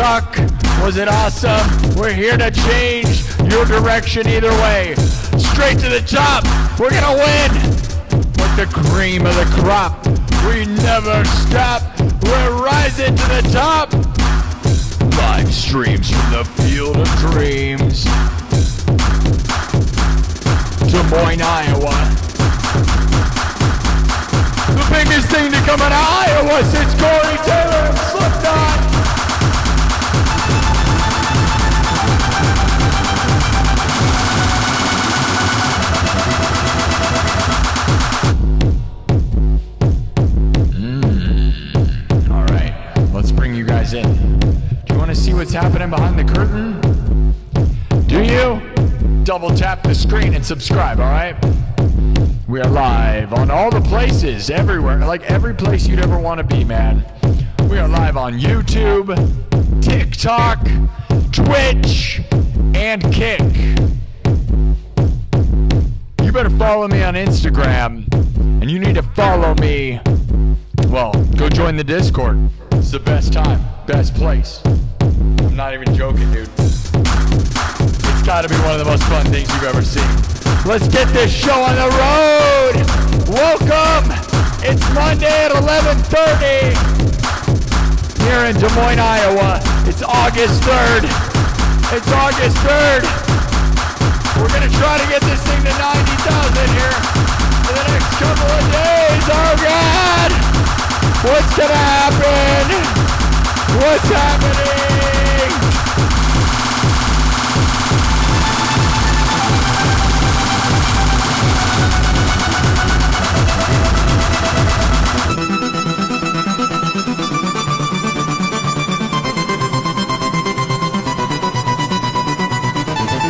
suck? Was it awesome? We're here to change your direction either way. Straight to the top. We're gonna win. Like the cream of the crop. We never stop. We're rising to the top. Live streams from the field of dreams. Des Moines, Iowa. The biggest thing to come out of Iowa since Corey Taylor and Slipknot. All right, let's bring you guys in. Do you want to see what's happening behind the curtain? Do you? Double tap the screen and subscribe, all right? We are live on all the places, everywhere, like every place you'd ever want to be, man. We are live on YouTube, TikTok, Twitch, and Kick. You better follow me on Instagram, and you need to follow me. Well, go join the Discord. It's the best time, best place. I'm not even joking, dude. It's gotta be one of the most fun things you've ever seen. Let's get this show on the road! Welcome! It's Monday at 11:30 here in Des Moines, Iowa. It's August 3rd. It's August 3rd. We're gonna try to get this thing to 90,000 here in the next couple of days. Oh God! What's gonna happen? What's happening?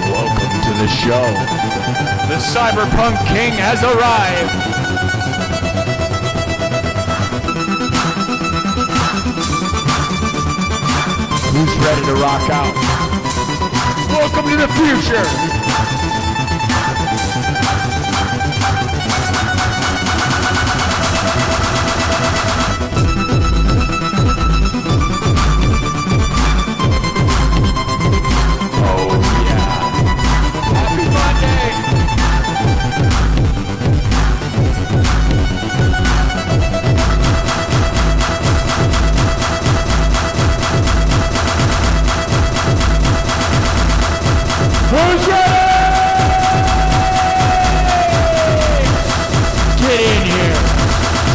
Welcome to the show. The Cyberpunk King has arrived. Who's ready to rock out? Welcome to the future. Oh yeah. Happy Monday. Who's ready? Get in here.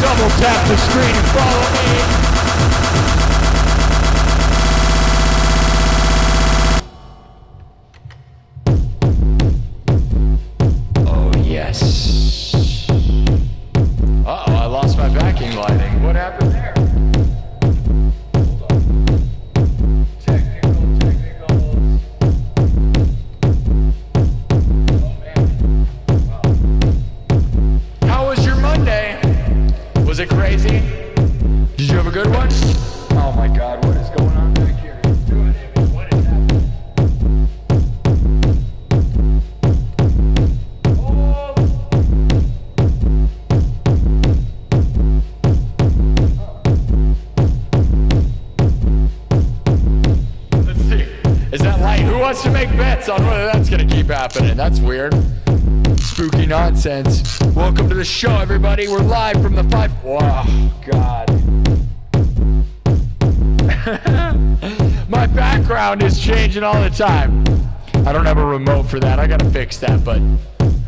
Double tap the screen and follow me. Oh, yes. Uh-oh, I lost my backing lighting. What happened there? Hold on. Technicals. Was it crazy? Did you have a good one? Oh my God, what is going on back here? He's doing it. What is happening? Oh. Let's see. Is that light? Who wants to make bets on whether that's going to keep happening? That's weird. Spooky nonsense. Welcome to the show, everybody. We're live from the 5. Wow, God. My background is changing all the time. I don't have a remote for that. I gotta fix that, but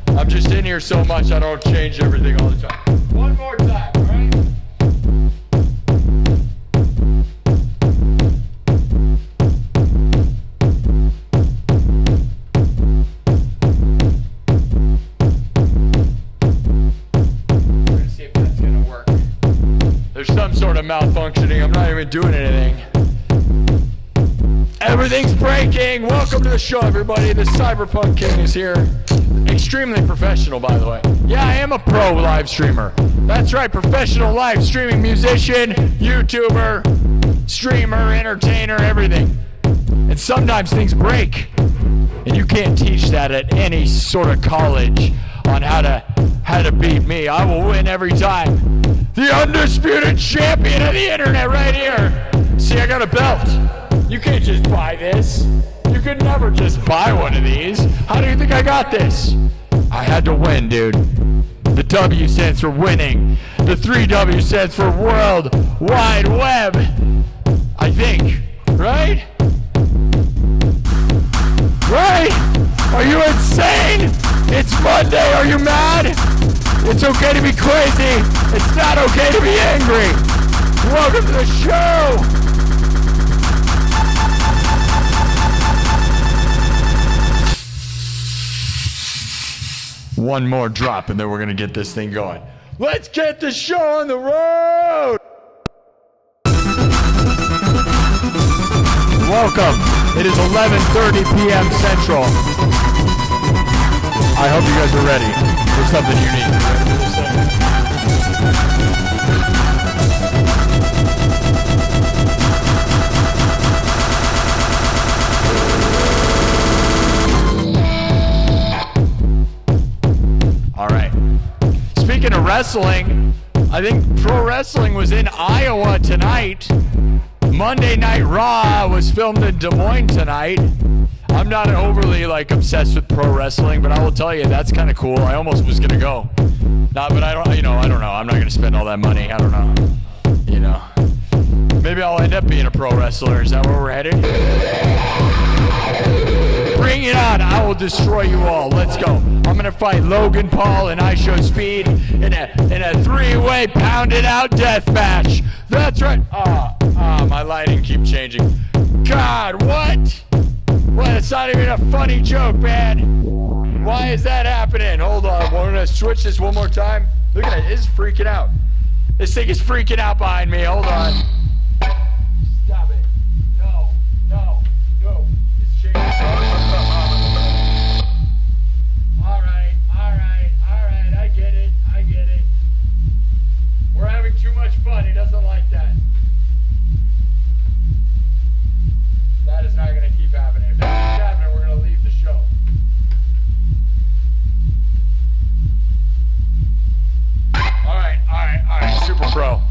I'm just in here so much I don't change everything all the time. One more time, all right? Some sort of malfunctioning. I'm not even doing anything. Everything's breaking. Welcome to the show, everybody. The Cyberpunk King is here. Extremely professional, by the way. Yeah, I am a pro live streamer. That's right, professional live streaming musician, YouTuber, streamer, entertainer, everything. And sometimes things break. And you can't teach that at any sort of college on how to beat me. I will win every time. The undisputed champion of the internet right here. See, I got a belt. You can't just buy this. You could never just buy one of these. How do you think I got this? I had to win, dude. The W stands for winning. The 3W stands for World Wide Web. I think. Right? Right? Are you insane? It's Monday. Are you mad? It's okay to be crazy. It's not okay to be angry. Welcome to the show. One more drop and then we're going to get this thing going. Let's get the show on the road. Welcome. It is 11:30 p.m. Central. I hope you guys are ready for something unique. All right. Speaking of wrestling, I think pro wrestling was in Iowa tonight. Monday Night Raw was filmed in Des Moines tonight. I'm not overly obsessed with pro wrestling, but I will tell you that's kind of cool. I almost was gonna go. But I don't know. I'm not gonna spend all that money. I don't know. Maybe I'll end up being a pro wrestler. Is that where we're headed? Bring it on. I will destroy you all. Let's go. I'm gonna fight Logan Paul and I Show Speed in a three-way pounded out death match. That's right. My lighting keeps changing. God, what? What? It's not even a funny joke, man. Why is that happening? Hold on. We're gonna switch this one more time. Look at it. It's freaking out. This thing is freaking out behind me. Hold on. Stop it. No. It's changing. All right. I get it. We're having too much fun. He doesn't like that. That is not going to keep happening. If that keeps happening, we're going to leave the show. All right. Super pro.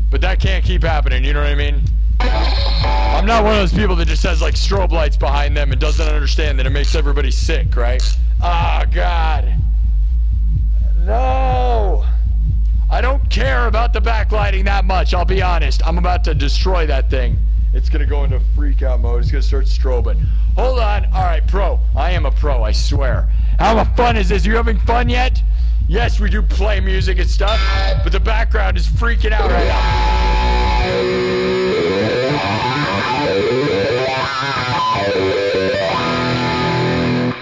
But that can't keep happening, you know what I mean? I'm not one of those people that just has strobe lights behind them and doesn't understand that it makes everybody sick, right? Oh, God. No. I don't care about the backlighting that much, I'll be honest. I'm about to destroy that thing. It's going to go into freak out mode. It's going to start strobing. Hold on. All right, pro. I am a pro, I swear. How much fun is this? Are you having fun yet? Yes, we do play music and stuff, but the background is freaking out right now.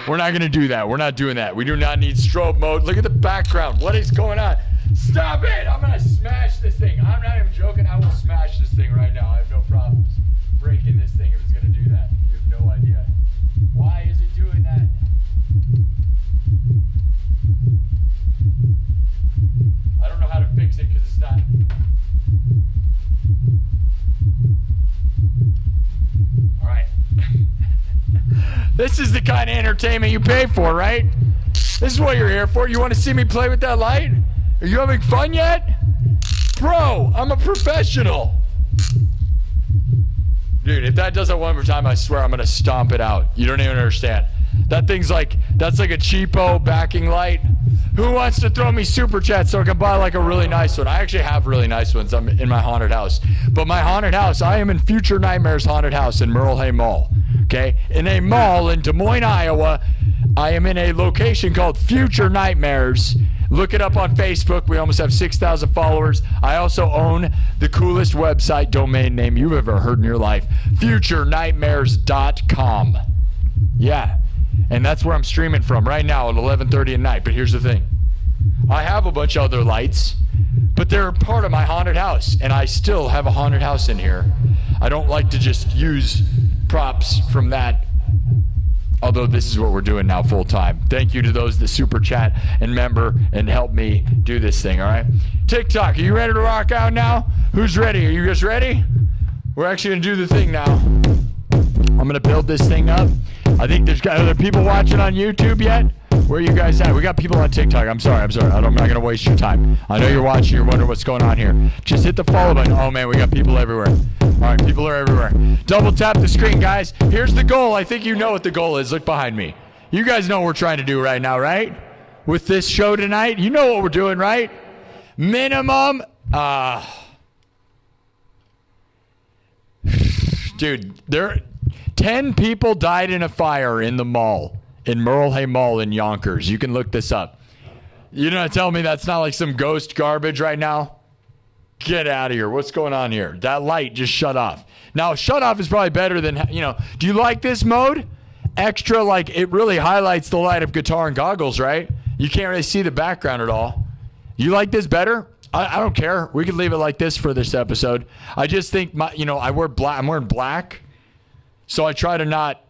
We're not going to do that. We're not doing that. We do not need strobe mode. Look at the background. What is going on? Stop it! I'm going to smash this thing. I'm not even joking. I will smash this thing right now. I have no problems breaking this thing if it's going to do that. You have no idea. Why is it doing that? I don't know how to fix it because it's not... All right. This is the kind of entertainment you pay for, right? This is what you're here for. You want to see me play with that light? Are you having fun yet? Bro, I'm a professional. Dude, if that does that one more time, I swear I'm going to stomp it out. You don't even understand. That thing's that's like a cheapo backing light. Who wants to throw me super chat so I can buy a really nice one? I actually have really nice ones. I'm in my haunted house. But my haunted house, I am in Future Nightmares Haunted House in Merle Hay Mall. Okay? In a mall in Des Moines, Iowa. I am in a location called Future Nightmares. Look it up on Facebook. We almost have 6,000 followers. I also own the coolest website domain name you've ever heard in your life. FutureNightmares.com. Yeah. And that's where I'm streaming from right now at 11:30 at night. But here's the thing. I have a bunch of other lights, but they're part of my haunted house. And I still have a haunted house in here. I don't like to just use props from that. Although this is what we're doing now full time. Thank you to those that super chat and member and help me do this thing, all right? TikTok, are you ready to rock out now? Who's ready? Are you guys ready? We're actually going to do the thing now. I'm going to build this thing up. I think there's got other people watching on YouTube yet. Where are you guys at? We got people on TikTok. I'm sorry. I'm not going to waste your time. I know you're watching. You're wondering what's going on here. Just hit the follow button. Oh, man, we got people everywhere. All right, people are everywhere. Double tap the screen, guys. Here's the goal. I think you know what the goal is. Look behind me. You guys know what we're trying to do right now, right? With this show tonight. You know what we're doing, right? Minimum. Dude, 10 people died in a fire in the mall. In Merle Hay Mall in Yonkers. You can look this up. You're not telling me that's not like some ghost garbage right now? Get out of here. What's going on here? That light just shut off. Now, shut off is probably better than, do you like this mode? Extra, like, it really highlights the light of guitar and goggles, right? You can't really see the background at all. You like this better? I don't care. We could leave it like this for this episode. I just think, I wear black. I'm wearing black. So I try to not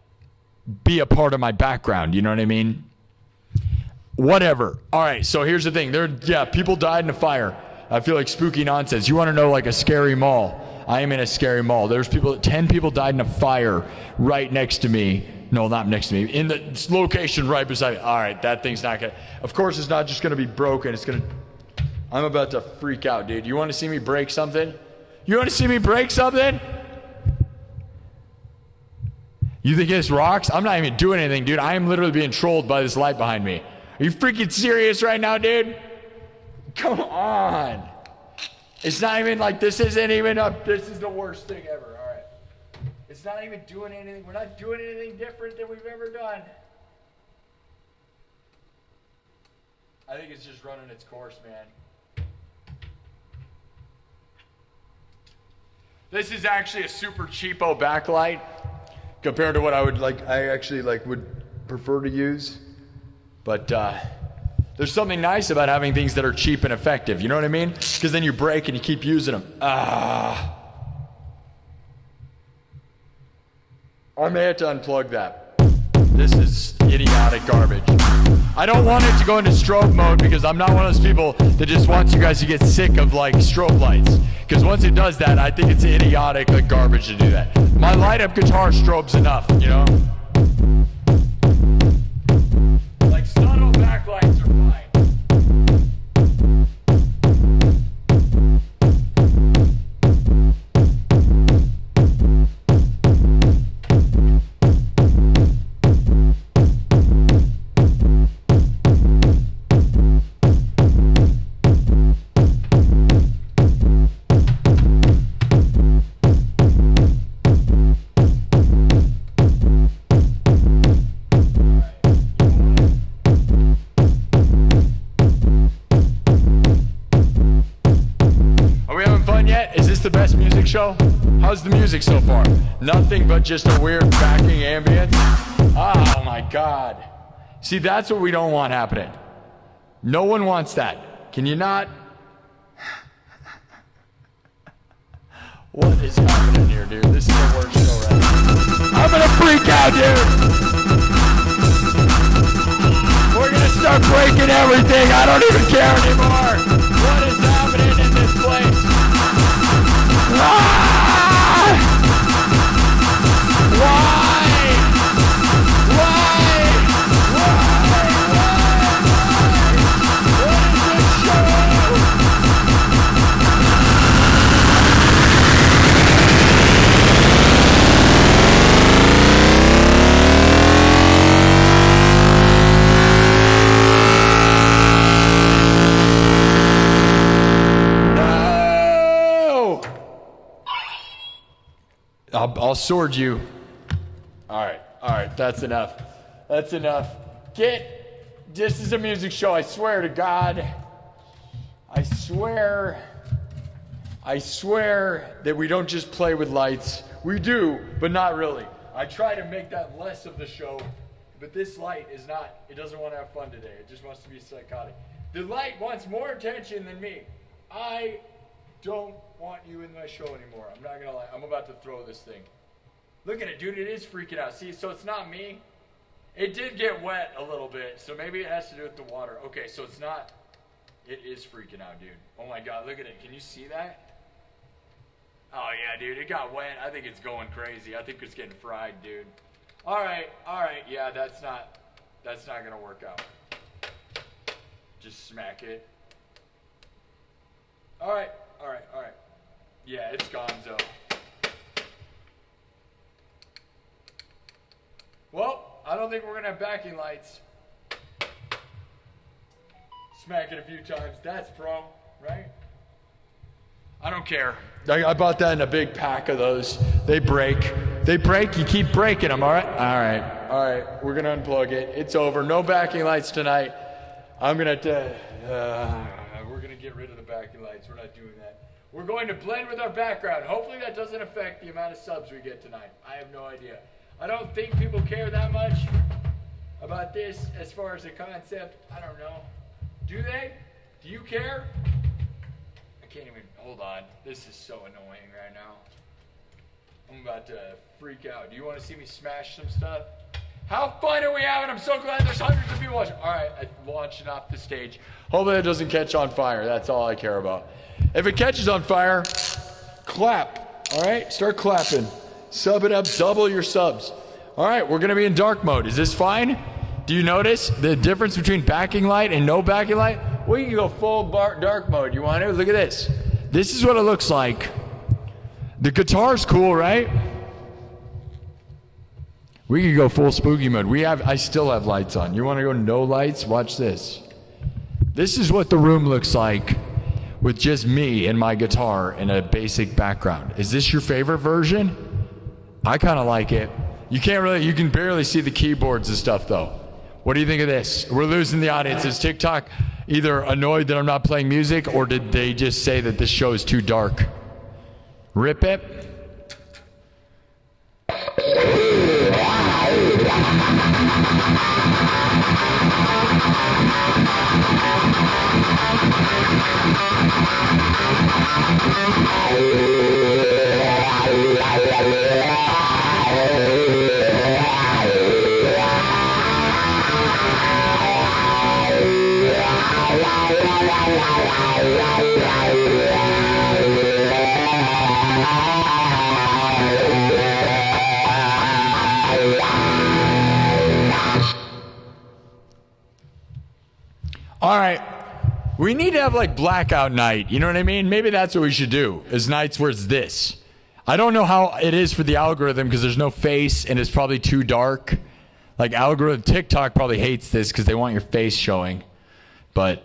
be a part of my background, you know what I mean? Whatever. All right, so here's the thing. People died in a fire. I feel like spooky nonsense. You want to know like a scary mall? I am in a scary mall. There's 10 people died in a fire right next to me. No, not next to me. In the location right beside me. All right, that thing's not going to... Of course, it's not just going to be broken. It's going to... I'm about to freak out, dude. You want to see me break something? You want to see me break something? You think this rocks? I'm not even doing anything, dude. I am literally being trolled by this light behind me. Are you freaking serious right now, dude? Come on. It's not even like this isn't even up. This is the worst thing ever. All right. It's not even doing anything. We're not doing anything different than we've ever done. I think it's just running its course, man. This is actually a super cheapo backlight. Compared to what I would prefer to use. But there's something nice about having things that are cheap and effective. You know what I mean? Because then you break and you keep using them. I may have to unplug that. This is idiotic garbage. I don't want it to go into strobe mode because I'm not one of those people that just wants you guys to get sick of like strobe lights. Because once it does that, I think it's idiotic like garbage to do that. My light up guitar strobe's enough, you know? Like subtle backlights are fine. Show? How's the music so far? Nothing but just a weird backing ambience? Oh my God. See, that's what we don't want happening. No one wants that. Can you not? What is happening here, dude? This is the worst show right now. I'm gonna freak out, dude! We're gonna start breaking everything. I don't even care anymore. What is happening in this place? Why? I'll sword you. All right, that's enough. That's enough. This is a music show, I swear to God. I swear that we don't just play with lights. We do, but not really. I try to make that less of the show, but this light is not, it doesn't want to have fun today. It just wants to be psychotic. The light wants more attention than me. I don't want you in my show anymore. I'm not gonna lie. I'm about to throw this thing. Look at it, dude. It is freaking out. See, so it's not me. It did get wet a little bit, so maybe it has to do with the water. Okay, so it's not. It is freaking out, dude. Oh my God, look at it. Can you see that? Oh yeah, dude. It got wet. I think it's going crazy. I think it's getting fried, dude. All right. Yeah, that's not gonna work out. Just smack it. All right. Yeah, it's gonzo. Well, I don't think we're gonna have backing lights. Smack it a few times. That's pro, right? I don't care. I bought that in a big pack of those. They break. You keep breaking them, all right? All right. We're gonna unplug it. It's over. No backing lights tonight. We're gonna get rid of the backing lights. We're not doing that. We're going to blend with our background. Hopefully that doesn't affect the amount of subs we get tonight. I have no idea. I don't think people care that much about this as far as the concept. I don't know. Do they? Do you care? I can't even, hold on. This is so annoying right now. I'm about to freak out. Do you want to see me smash some stuff? How fun are we having? I'm so glad there's hundreds of people watching. All right, I'm launching off the stage. Hopefully it doesn't catch on fire. That's all I care about. If it catches on fire, clap. All right, start clapping. Sub it up, double your subs. All right, we're going to be in dark mode. Is this fine? Do you notice the difference between backing light and no backing light? We can go full dark mode. You want to? Look at this. This is what it looks like. The guitar's cool, right? We can go full spooky mode. I still have lights on. You want to go no lights? Watch this. This is what the room looks like with just me and my guitar and a basic background. Is this your favorite version? I kind of like it. You can barely see the keyboards and stuff though. What do you think of this? We're losing the audience. Is TikTok either annoyed that I'm not playing music, or did they just say that this show is too dark? Rip it. All right, we need to have like blackout night, you know what I mean? Maybe that's what we should do, is nights where it's this. I don't know how it is for the algorithm because there's no face and it's probably too dark. Like TikTok probably hates this because they want your face showing. But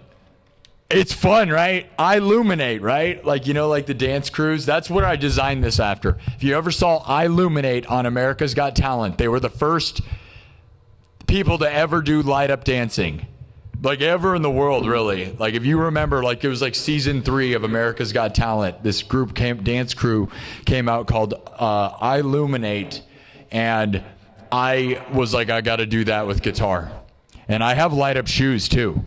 it's fun, right? I illuminate, right? Like, you know, like the dance crews. That's what I designed this after. If you ever saw I Illuminate on America's Got Talent, they were the first people to ever do light up dancing. Like ever in the world, really. Like if you remember, like it was like season 3 of America's Got Talent. This dance crew came out called I Illuminate, and I was like, I got to do that with guitar. And I have light up shoes too.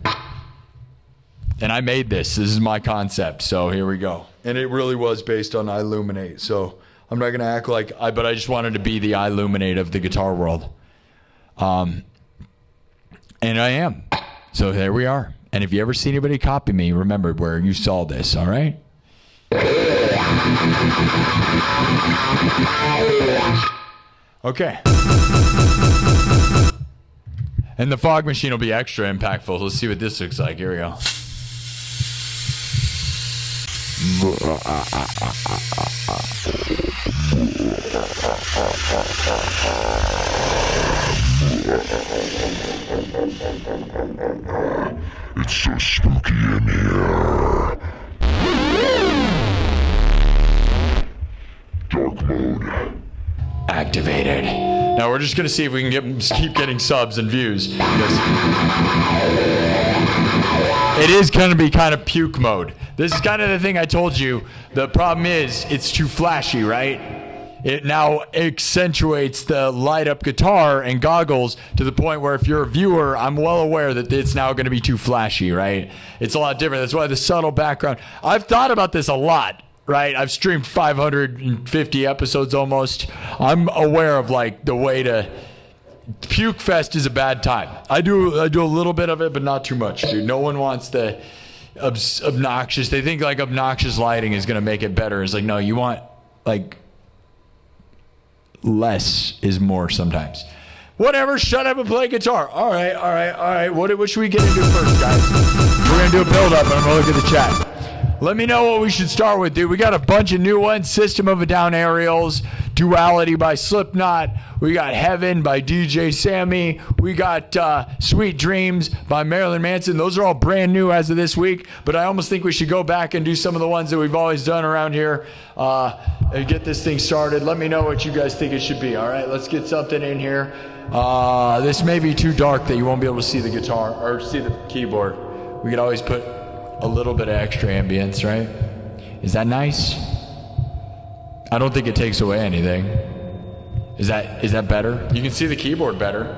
And I made this. This is my concept. So here we go. And it really was based on I Illuminate. So I'm not gonna act like but I just wanted to be the I Illuminate of the guitar world. And I am. So there we are. And if you ever see anybody copy me, remember where you saw this, all right? Okay. And the fog machine will be extra impactful. Let's see what this looks like. Here we go. It's so spooky in here. Dark mode activated. Now we're just gonna see if we can keep getting subs and views. It is gonna be kind of puke mode. This is kind of the thing I told you. The problem is it's too flashy, right? It now accentuates the light up guitar and goggles to the point where if you're a viewer, I'm well aware that it's now going to be too flashy, right? It's a lot different. That's why the subtle background. I've thought about this a lot, right? I've streamed 550 episodes almost. I'm aware of like the way to. Puke Fest is a bad time. I do a little bit of it, but not too much, dude. No one wants the obnoxious. They think like obnoxious lighting is going to make it better. It's like, no, you want like less is more sometimes. Whatever, shut up and play guitar. All right. What should we get into first, guys? we're going to do a build-up, and I'm going to look at the chat. Let me know what we should start with, dude. We got a bunch of new ones. System of a Down Aerials, Duality by Slipknot. We got Heaven by DJ Sammy. We got Sweet Dreams by Marilyn Manson. Those are all brand new as of this week, but I almost think we should go back and do some of the ones that we've always done around here and get this thing started. Let me know what you guys think it should be, all right? Let's get something in here. This may be too dark that you won't be able to see the guitar or see the keyboard. We could always put a little bit of extra ambience, right? Is that nice? I don't think it takes away anything. Is that better? You can see the keyboard better.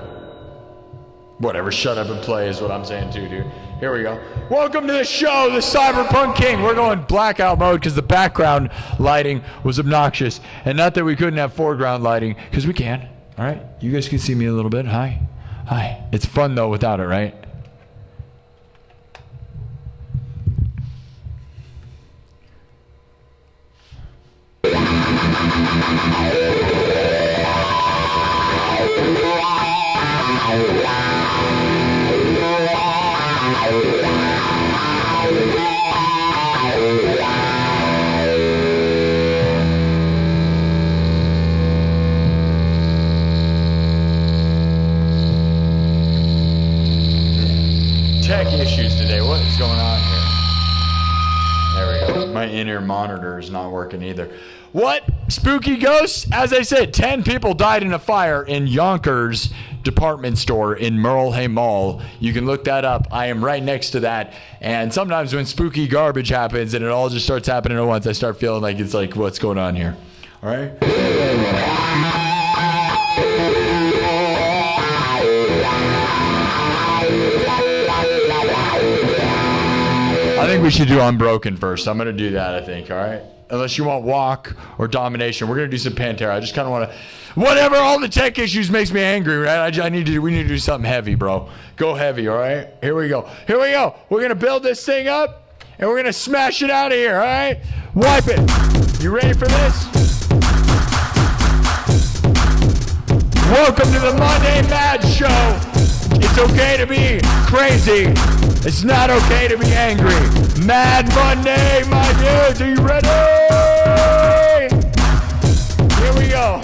Whatever, shut up and play is what I'm saying too, dude. Here we go. Welcome to the show, the Cyberpunk King. We're going blackout mode because the background lighting was obnoxious. And not that we couldn't have foreground lighting, because we can. All right, you guys can see me a little bit. Hi. Hi. It's fun though without it, right? Tech issues today. What is going on here? There we go. My in-ear monitor is not working either. What? Spooky ghosts? As I said, 10 people died in a fire in Yonkers department store in Merlehay Mall. You can look that up. I am right next to that. And sometimes when spooky garbage happens and it all just starts happening at once, I start feeling like it's like, what's going on here? All right? I think we should do Unbroken first. I'm going to do that, I think, all right? Unless you want Walk or Domination. We're going to do some Pantera. I just kind of want to... Whatever, all the tech issues makes me angry, right? We need to do something heavy, bro. Go heavy, all right? Here we go. Here we go. We're going to build this thing up, and we're going to smash it out of here, all right? Wipe it. You ready for this? Welcome to the Monday Mad Show. It's okay to be crazy. It's not okay to be angry. Mad Monday, my dudes. Are you ready? Here we go.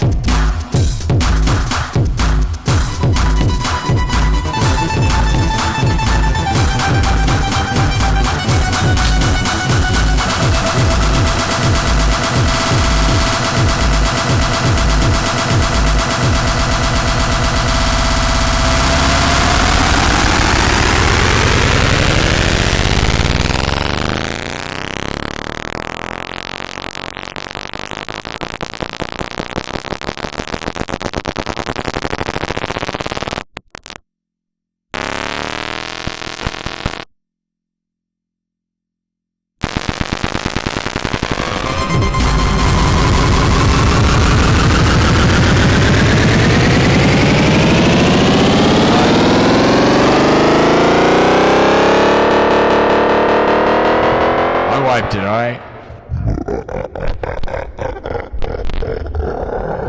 Wiped it, all right?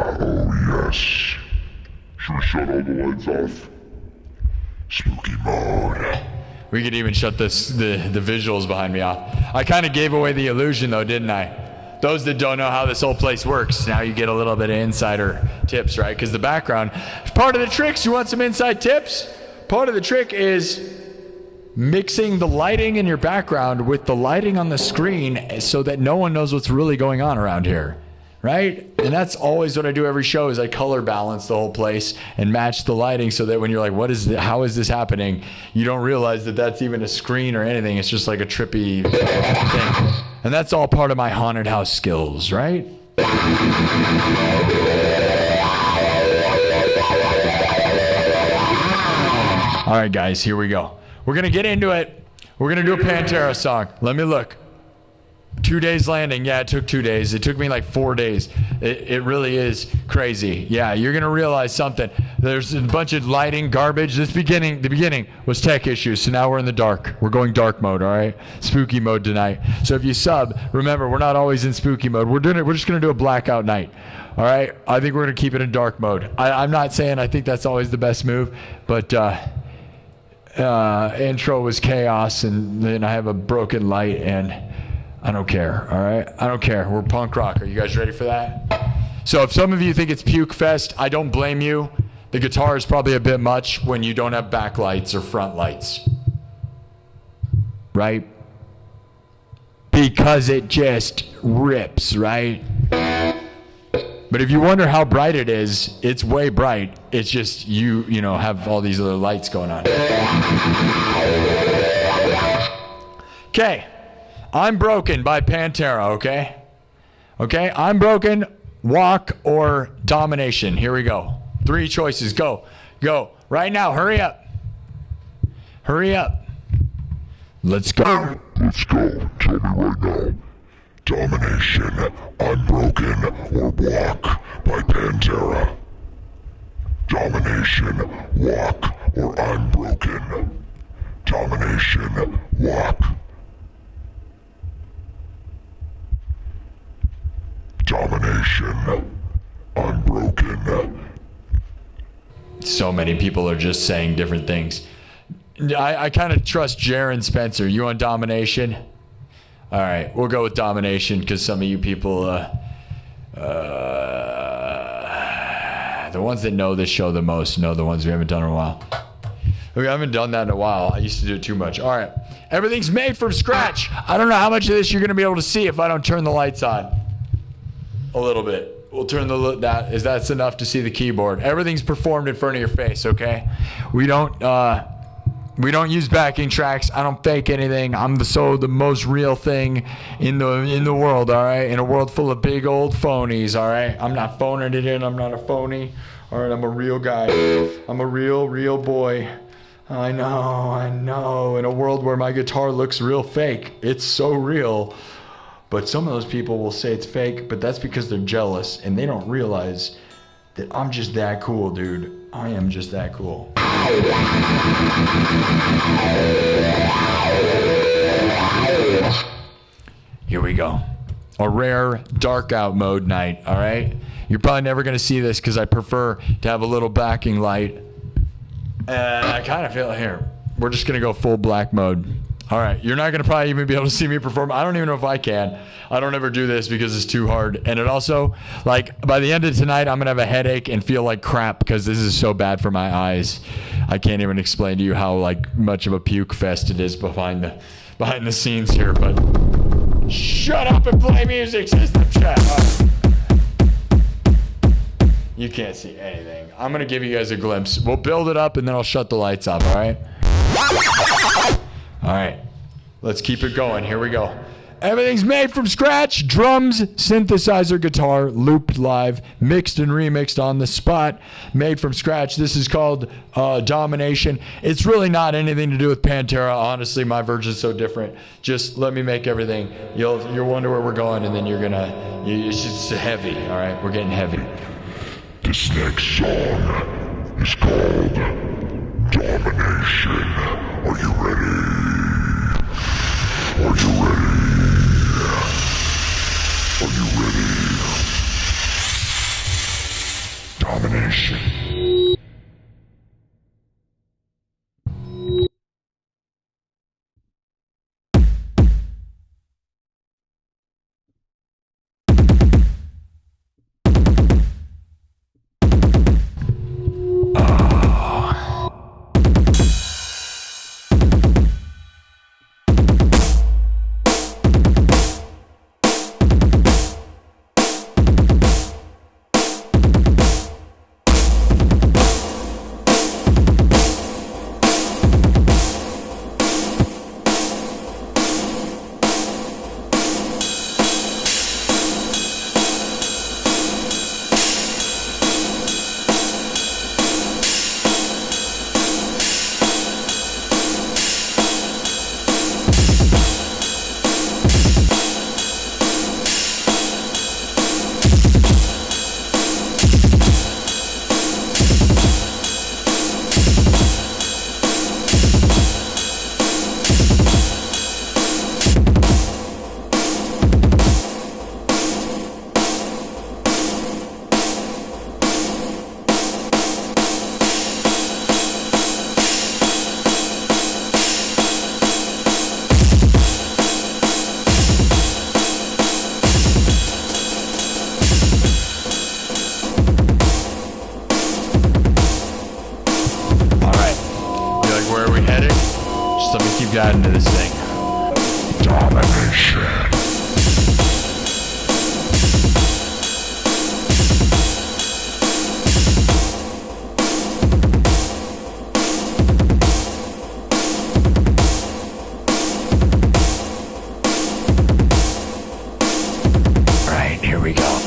Oh yes. Should we shut all the lights off? Spooky mode. We could even shut the visuals behind me off. I kind of gave away the illusion though, didn't I? Those that don't know how this whole place works, now you get a little bit of insider tips, right? Because the background, part of the tricks, you want some inside tips? Part of the trick is mixing the lighting in your background with the lighting on the screen so that no one knows what's really going on around here, right? And that's always what I do every show is I color balance the whole place and match the lighting so that when you're like, what is this? How is this happening? You don't realize that that's even a screen or anything. It's just like a trippy thing. And that's all part of my haunted house skills, right? All right, guys, here we go. We're going to get into it. We're going to do a Pantera song. Let me look. 2 days landing. Yeah, it took 2 days. It took me like 4 days. It really is crazy. Yeah, you're going to realize something. There's a bunch of lighting garbage. The beginning was tech issues, so now we're in the dark. We're going dark mode, all right? Spooky mode tonight. So if you sub, remember, we're not always in spooky mode. We're just going to do a blackout night. All right? I think we're going to keep it in dark mode. I'm not saying I think that's always the best move, but intro was chaos, and then I have a broken light, and I don't care, all right? I don't care. We're punk rock. Are you guys ready for that? So if some of you think it's puke fest, I don't blame you. The guitar is probably a bit much when you don't have backlights or front lights, right? Because it just rips, right? But if you wonder how bright it is, it's way bright. It's just you know, have all these other lights going on. Okay, I'm Broken by Pantera, okay? Okay, I'm Broken, Walk, or Domination. Here we go. 3 choices, go. Go, right now, hurry up. Hurry up. Let's go. Let's go. Tell me right now. Domination, I'm Broken, or Walk by Pantera. Domination, Walk, or I'm Broken. Domination, Walk. Domination, I'm Broken. So many people are just saying different things. I kind of trust Jaron Spencer. You on Domination? All right, we'll go with Domination because some of you people, the ones that know this show the most know the ones we haven't done in a while. We haven't done that in a while. I used to do it too much. All right, everything's made from scratch. I don't know how much of this you're going to be able to see if I don't turn the lights on. A little bit. We'll turn that's enough to see the keyboard. Everything's performed in front of your face, okay? We don't use backing tracks. I don't fake anything. I'm the most real thing in the world, all right? In a world full of big old phonies, all right? I'm not phoning it in. I'm not a phony. All right, I'm a real guy. I'm a real boy. I know. In a world where my guitar looks real fake. It's so real. But some of those people will say it's fake, but that's because they're jealous and they don't realize that I'm just that cool, dude. I am just that cool. Here we go. A rare dark out mode night, all right? You're probably never going to see this because I prefer to have a little backing light. And I kind of feel here. We're just going to go full black mode. All right, you're not going to probably even be able to see me perform. I don't even know if I can. I don't ever do this because it's too hard. And it also, like, by the end of tonight, I'm going to have a headache and feel like crap because this is so bad for my eyes. I can't even explain to you how, like, much of a puke fest it is behind the scenes here. But shut up and play music, system chat. Oh. You can't see anything. I'm going to give you guys a glimpse. We'll build it up and then I'll shut the lights off, all right? All right, let's keep it going. Here we go. Everything's made from scratch. Drums, synthesizer, guitar, looped live, mixed and remixed on the spot, made from scratch. This is called Domination. It's really not anything to do with Pantera. Honestly, my version's so different. Just let me make everything. You'll wonder where we're going, and then it's just heavy, all right? We're getting heavy. This next song is called Domination. Are you ready? Are you ready? Are you ready? Domination. that into this thing. Domination. Right, here we go.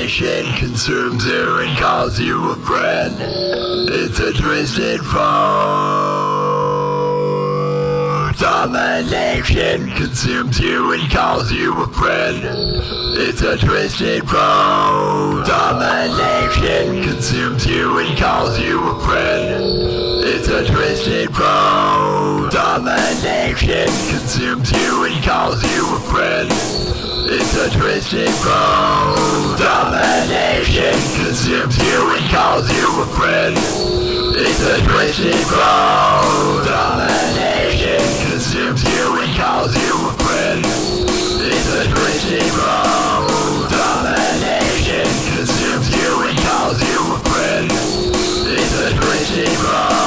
Domination consumes you and calls you a friend. It's a twisted foe. Domination consumes you and calls you a friend. It's a twisted foe. Domination consumes you and calls you a friend. It's a twisted foe. Domination consumes you and calls you a friend. It's a twisted foe. Domination consumes you and calls you a friend. It's a twisted foe. Domination consumes you and calls you a friend. It's a twisted foe. Domination consumes you and calls you a friend. It's a twisted foe.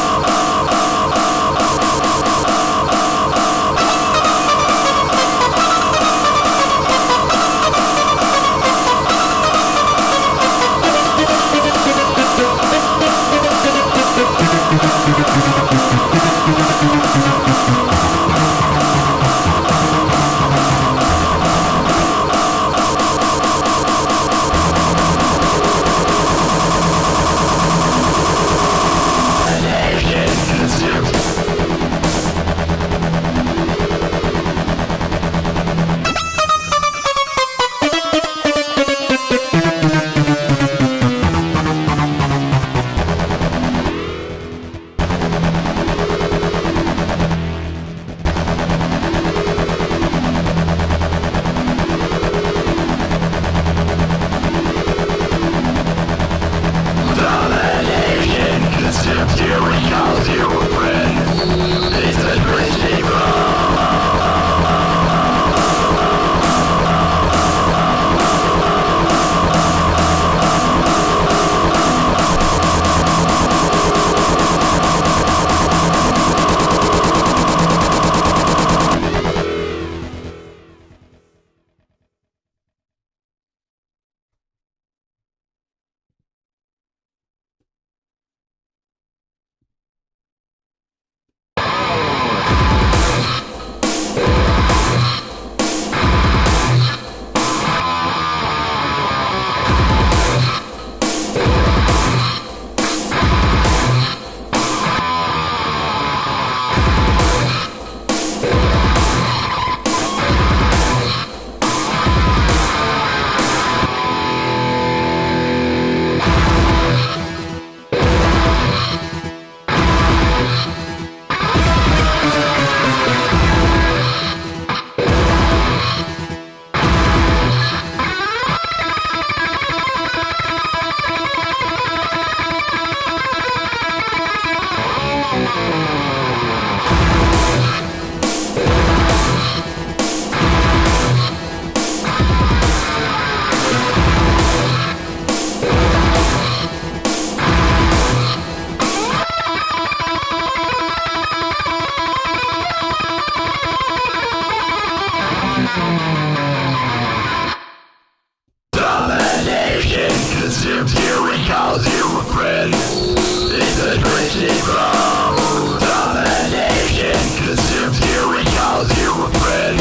Domination consumes you and calls you a friend. It's a twisted foe. Domination consumes you and calls you a friend.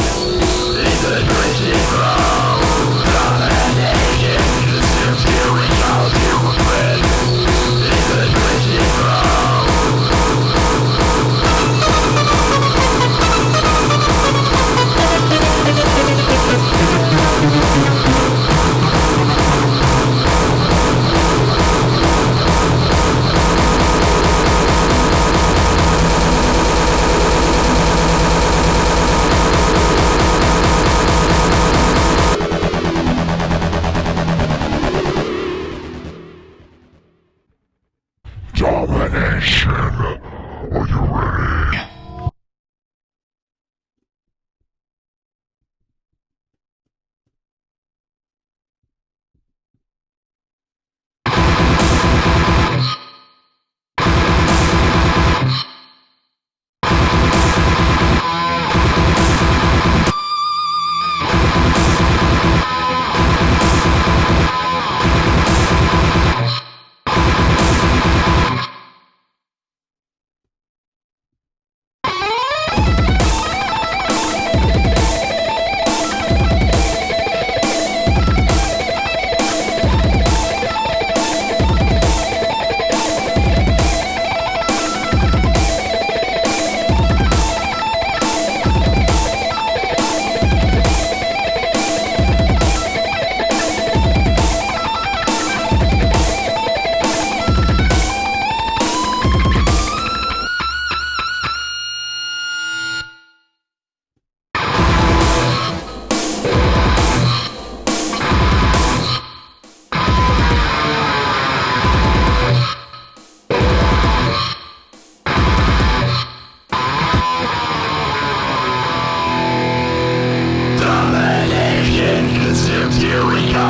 It's a twisted foe. Domination consumes you and calls you a friend. It's a twisted foe.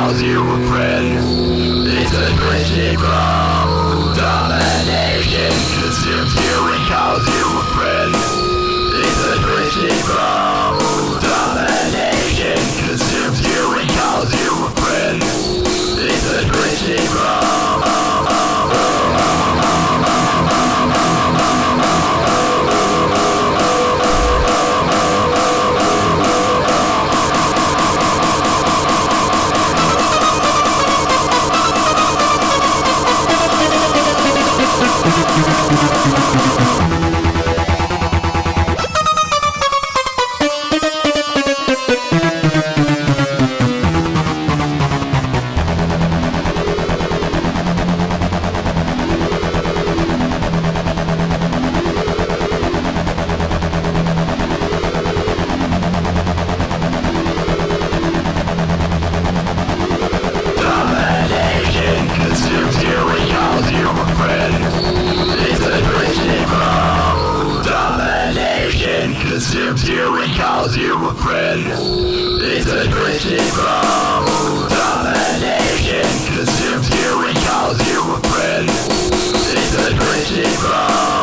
calls you a friend. It's a Christian from domination. Consumes you and calls you a friend. It's a Christian from domination. Consumes you and calls you a friend. It's a Christian from consumes you and calls you a friend. It's a Christian from domination. Consumes you and calls you a friend. It's a Christian from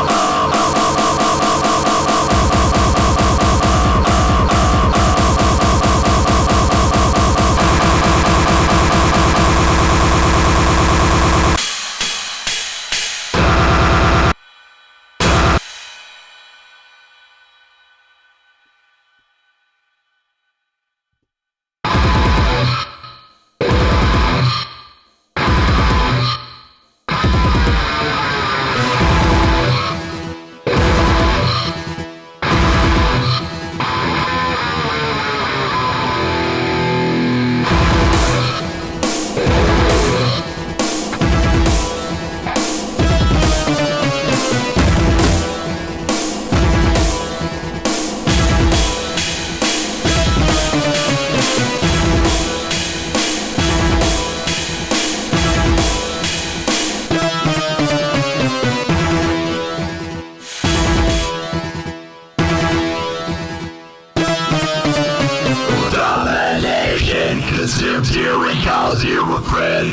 consumes you and calls you a friend.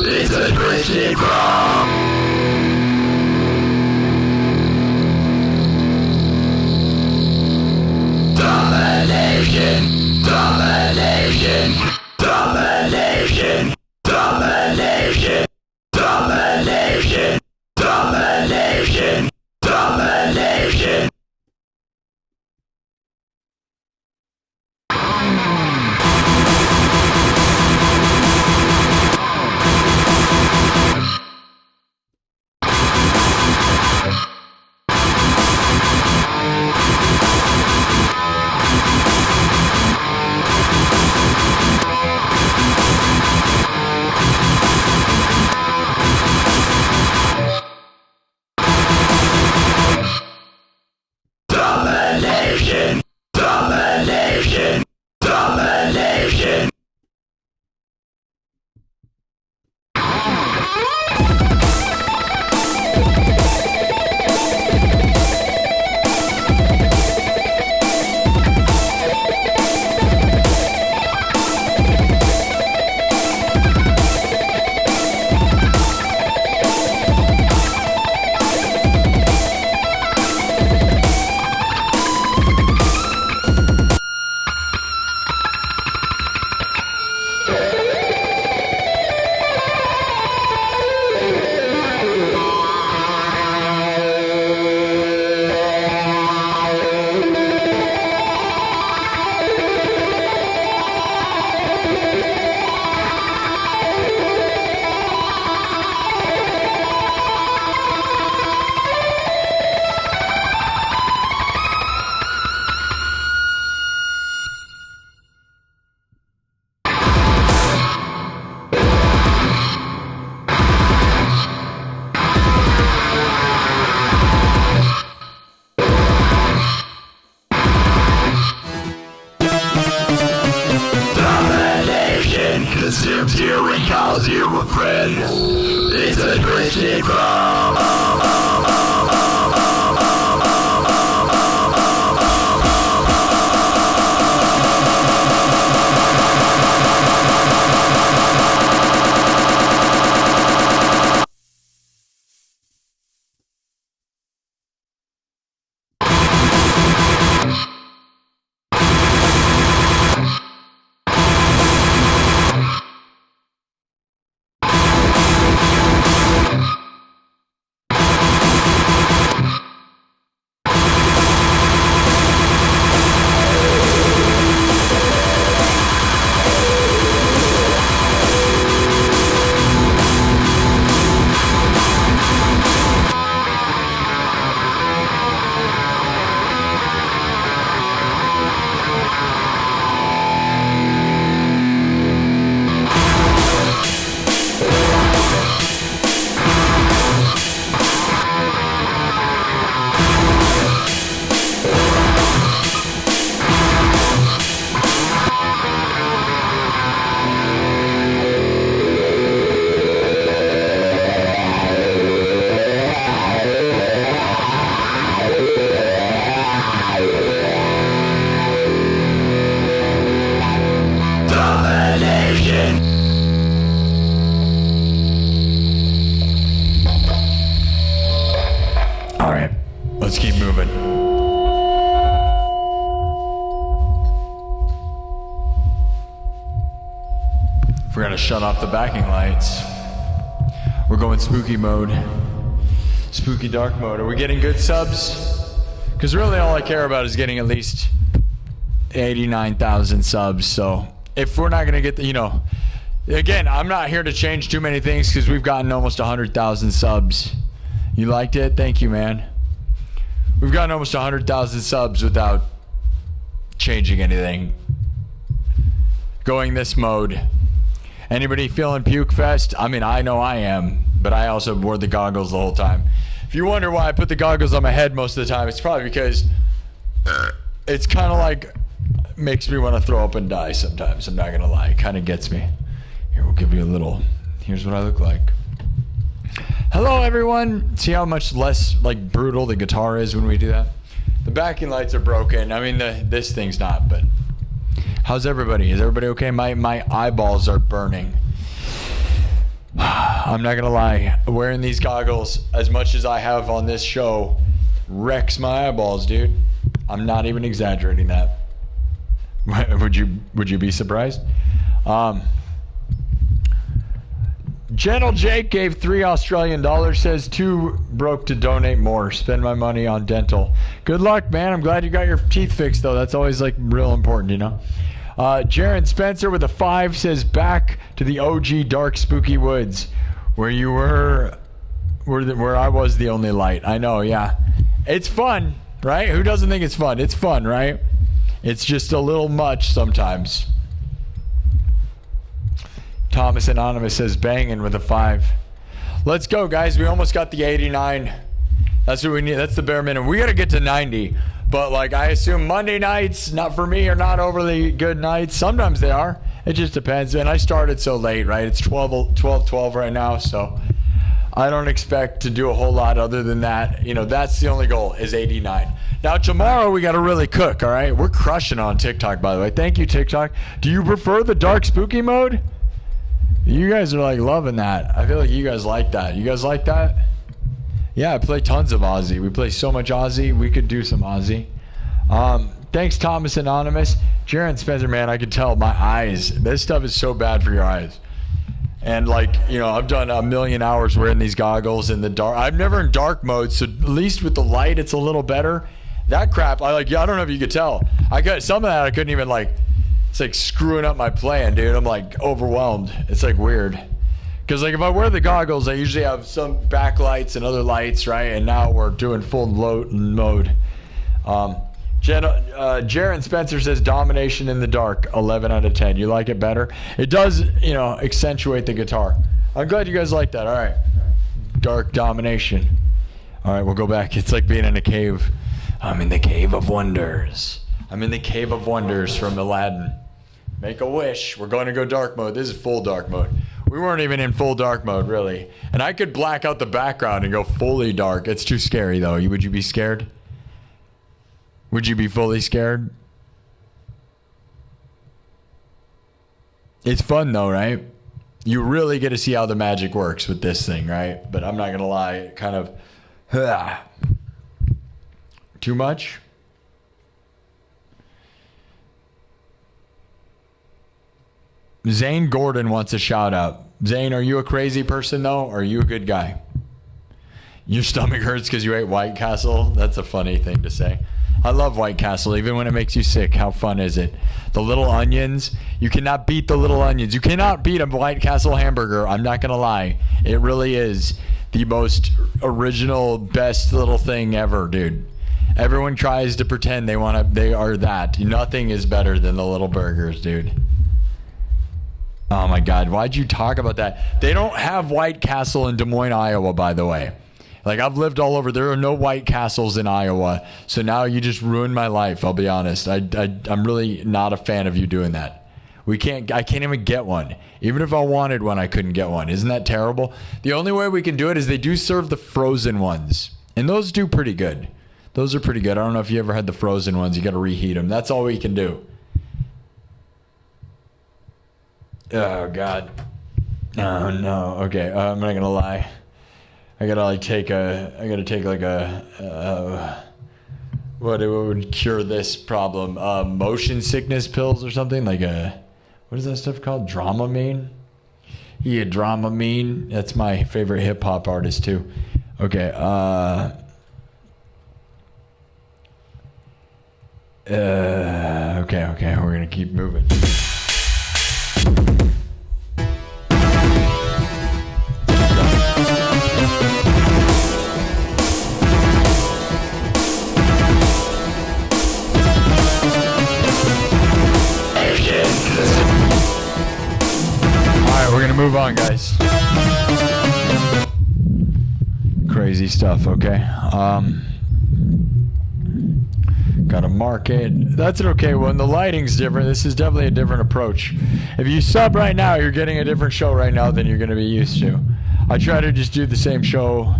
It's a Christian from domination, domination, domination, domination, domination, domination, domination. Domination, domination, domination. Consumes you and calls you a friend. It's a Christian from We're gonna shut off the backing lights. We're going spooky mode. Spooky dark mode. Are we getting good subs? Because really all I care about is getting at least 89,000 subs. So if we're not gonna get the, you know, again, I'm not here to change too many things because we've gotten almost 100,000 subs. You liked it? Thank you, man. We've gotten almost 100,000 subs without changing anything. Going this mode. Anybody feeling puke fest? I mean, I know I am, but I also wore the goggles the whole time. If you wonder why I put the goggles on my head most of the time, it's probably because it's kind of like makes me want to throw up and die sometimes. I'm not gonna lie, it kind of gets me. Here, we'll give you a little. Here's what I look like. Hello, everyone. See how much less like brutal the guitar is when we do that? The backing lights are broken. I mean, this thing's not, but how's everybody? Is everybody okay? My eyeballs are burning. I'm not gonna lie, wearing these goggles as much as I have on this show wrecks my eyeballs, dude. I'm not even exaggerating that. Would you be surprised? Gentle Jake gave $3 Australian, says too broke to donate more. Spend my money on dental. Good luck, man. I'm glad you got your teeth fixed though. That's always like real important, you know. Jared Spencer with a 5 says back to the OG dark spooky woods where you were, where I was the only light. I know, yeah. It's fun, right? Who doesn't think it's fun? It's fun, right? It's just a little much sometimes. Thomas Anonymous says banging with a 5. Let's go, guys. We almost got the 89. That's what we need. That's the bare minimum. We got to get to 90. But like I assume Monday nights, not for me, are not overly good nights. Sometimes they are. It just depends. And I started so late, right? It's 12 right now, so I don't expect to do a whole lot other than that. You know, that's the only goal is 89. Now tomorrow we got to really cook, all right? We're crushing on TikTok, by the way. Thank you, TikTok. Do you prefer the dark spooky mode? You guys are like loving that. I feel like you guys like that. You guys like that? Yeah, I play tons of Aussie. We play so much Aussie. We could do some Aussie. Thanks, Thomas Anonymous. Jaron Spencer, man, I could tell my eyes. This stuff is so bad for your eyes. And like, you know, I've done a million hours wearing these goggles in the dark. I'm never in dark mode, so at least with the light, it's a little better. That crap, I don't know if you could tell. I got some of that. I couldn't even like. It's like screwing up my plan, dude. I'm like overwhelmed. It's like weird. Because like if I wear the goggles, I usually have some backlights and other lights, right? And now we're doing full load mode. Jaron Spencer says domination in the dark, 11 out of 10. You like it better? It does, you know, accentuate the guitar. I'm glad you guys like that. All right. Dark domination. All right, we'll go back. It's like being in a cave. I'm in the cave of wonders. I'm in the cave of wonders from Aladdin. Make a wish. We're going to go dark mode. This is full dark mode. We weren't even in full dark mode, really. And I could black out the background and go fully dark. It's too scary, though. Would you be scared? Would you be fully scared? It's fun, though, right? You really get to see how the magic works with this thing, right? But I'm not going to lie. Kind of... Too much? Zane Gordon wants a shout out. Zane, are you a crazy person though, or are you a good guy? Your stomach hurts because you ate White Castle? That's a funny thing to say. I love White Castle, even when it makes you sick. How fun is it? The little onions. You cannot beat the little onions. You cannot beat a White Castle hamburger. I'm not going to lie. It really is the most original, best little thing ever, dude. Everyone tries to pretend they are that. Nothing is better than the little burgers, dude. Oh my God, why'd you talk about that? They don't have White Castle in Des Moines, Iowa, by the way. Like, I've lived all over. There are no White Castles in Iowa. So now you just ruined my life, I'll be honest. I'm really not a fan of you doing that. I can't even get one. Even if I wanted one, I couldn't get one. Isn't that terrible? The only way we can do it is they do serve the frozen ones. And those do pretty good. Those are pretty good. I don't know if you ever had the frozen ones. You got to reheat them. That's all we can do. Oh God. Oh no. Okay. I'm not gonna lie. I gotta take like a what would cure this problem? Motion sickness pills or something, like what is that stuff called? Dramamine? Yeah, Dramamine. That's my favorite hip hop artist too. Okay. Okay. We're gonna keep moving. We're gonna move on, guys. Crazy stuff, okay? Gotta mark it. That's okay. When the lighting's different, this is definitely a different approach. If you sub right now, you're getting a different show right now than you're gonna be used to. I try to just do the same show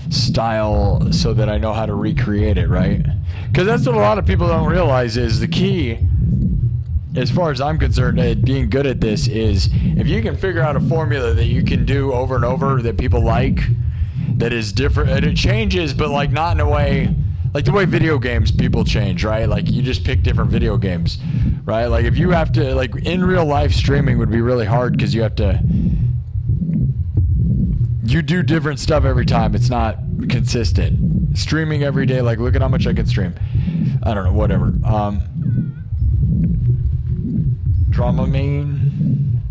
style so that I know how to recreate it, right? Because that's what a lot of people don't realize is the key, as far as I'm concerned, at being good at this is if you can figure out a formula that you can do over and over that people like, that is different, and it changes, but like not in a way, like the way video games people change, right? Like you just pick different video games, right? Like if you have to, like in real life streaming would be really hard because you do different stuff every time. It's not consistent. Streaming every day, like look at how much I can stream. I don't know, whatever. Dramamine.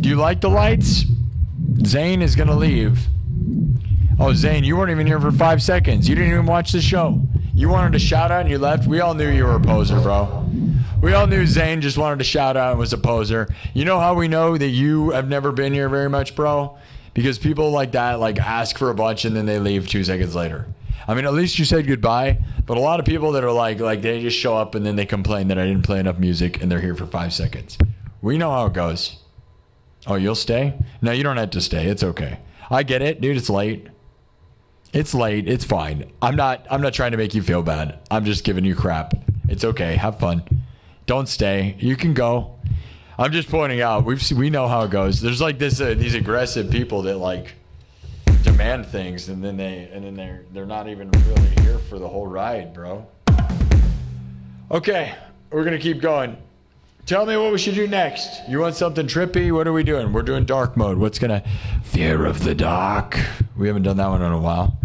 Do you like the lights? Zane is gonna leave. Oh, Zane, you weren't even here for 5 seconds. You didn't even watch the show. You wanted to shout out and you left. We all knew you were a poser, bro. We all knew Zane just wanted to shout out and was a poser. You know how we know that you have never been here very much, bro? Because people like that like ask for a bunch and then they leave 2 seconds later. I mean, at least you said goodbye. But a lot of people that are like they just show up and then they complain that I didn't play enough music and they're here for 5 seconds. We know how it goes. Oh, you'll stay? No, you don't have to stay. It's okay. I get it, dude. It's late. It's late. It's fine. I'm not trying to make you feel bad. I'm just giving you crap. It's okay. Have fun. Don't stay. You can go. I'm just pointing out. We know how it goes. There's like these aggressive people that like demand things and then they're not even really here for the whole ride, bro. Okay, we're gonna keep going. Tell me what we should do next. You want something trippy? What are we doing? We're doing dark mode. What's gonna... Fear of the dark. We haven't done that one in a while.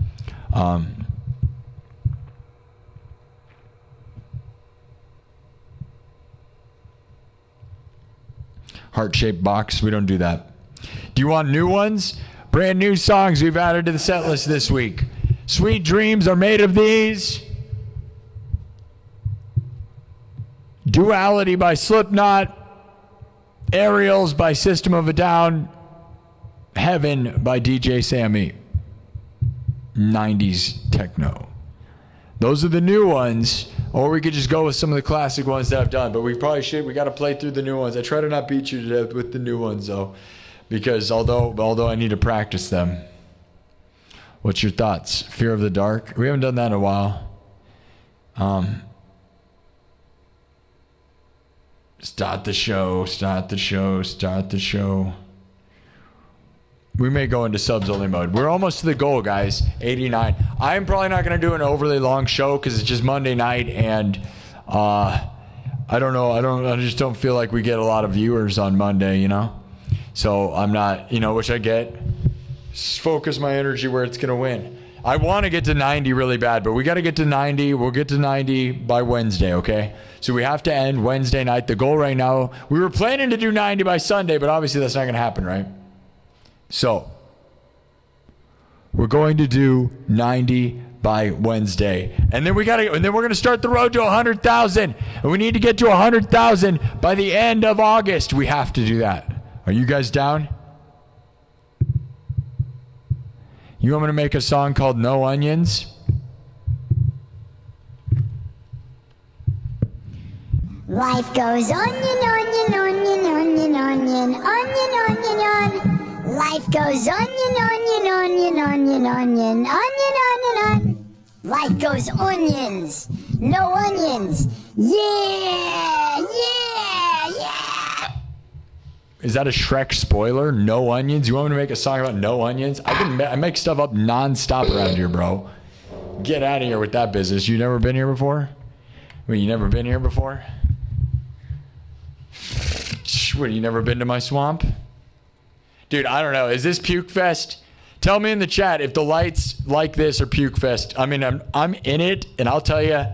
Heart-shaped box. We don't do that. Do you want new ones? Brand new songs we've added to the set list this week. Sweet Dreams Are Made of These. Duality by Slipknot. Aerials by System of a Down. Heaven by DJ Sammy. 90s techno. Those are the new ones. Or we could just go with some of the classic ones that I've done. But we probably should. We got to play through the new ones. I try to not beat you to death with the new ones, though. Because although I need to practice them. What's your thoughts? Fear of the Dark? We haven't done that in a while. Start the show. We may go into subs only mode. We're almost to the goal, guys. 89. I'm probably not going to do an overly long show because it's just Monday night and I don't know. I just don't feel like we get a lot of viewers on Monday, you know? So I'm not, which I get. Just focus my energy where it's going to win. I want to get to 90 really bad, but we got to get to 90. We'll get to 90 by Wednesday, okay? So we have to end Wednesday night. The goal right now, we were planning to do 90 by Sunday, but obviously that's not going to happen, right? So we're going to do 90 by Wednesday. And then we're going to start the road to 100,000. And we need to get to 100,000 by the end of August. We have to do that. Are you guys down? You want me to make a song called No Onions? Life goes onion, onion, onion, onion, onion, onion, onion, onion. Life goes onion, onion, onion, onion, onion, onion, onion, onion. Life goes onions, no onions. Yeah, yeah, yeah. Is that a Shrek spoiler? No onions? You want me to make a song about no onions? I make stuff up non-stop around here, bro. Get out of here with that business. You never been here before? Wait, you never been here before? What, you never been to my swamp? Dude, I don't know. Is this Puke Fest? Tell me in the chat if the lights like this are Puke Fest. I mean, I'm in it, and I'll tell you,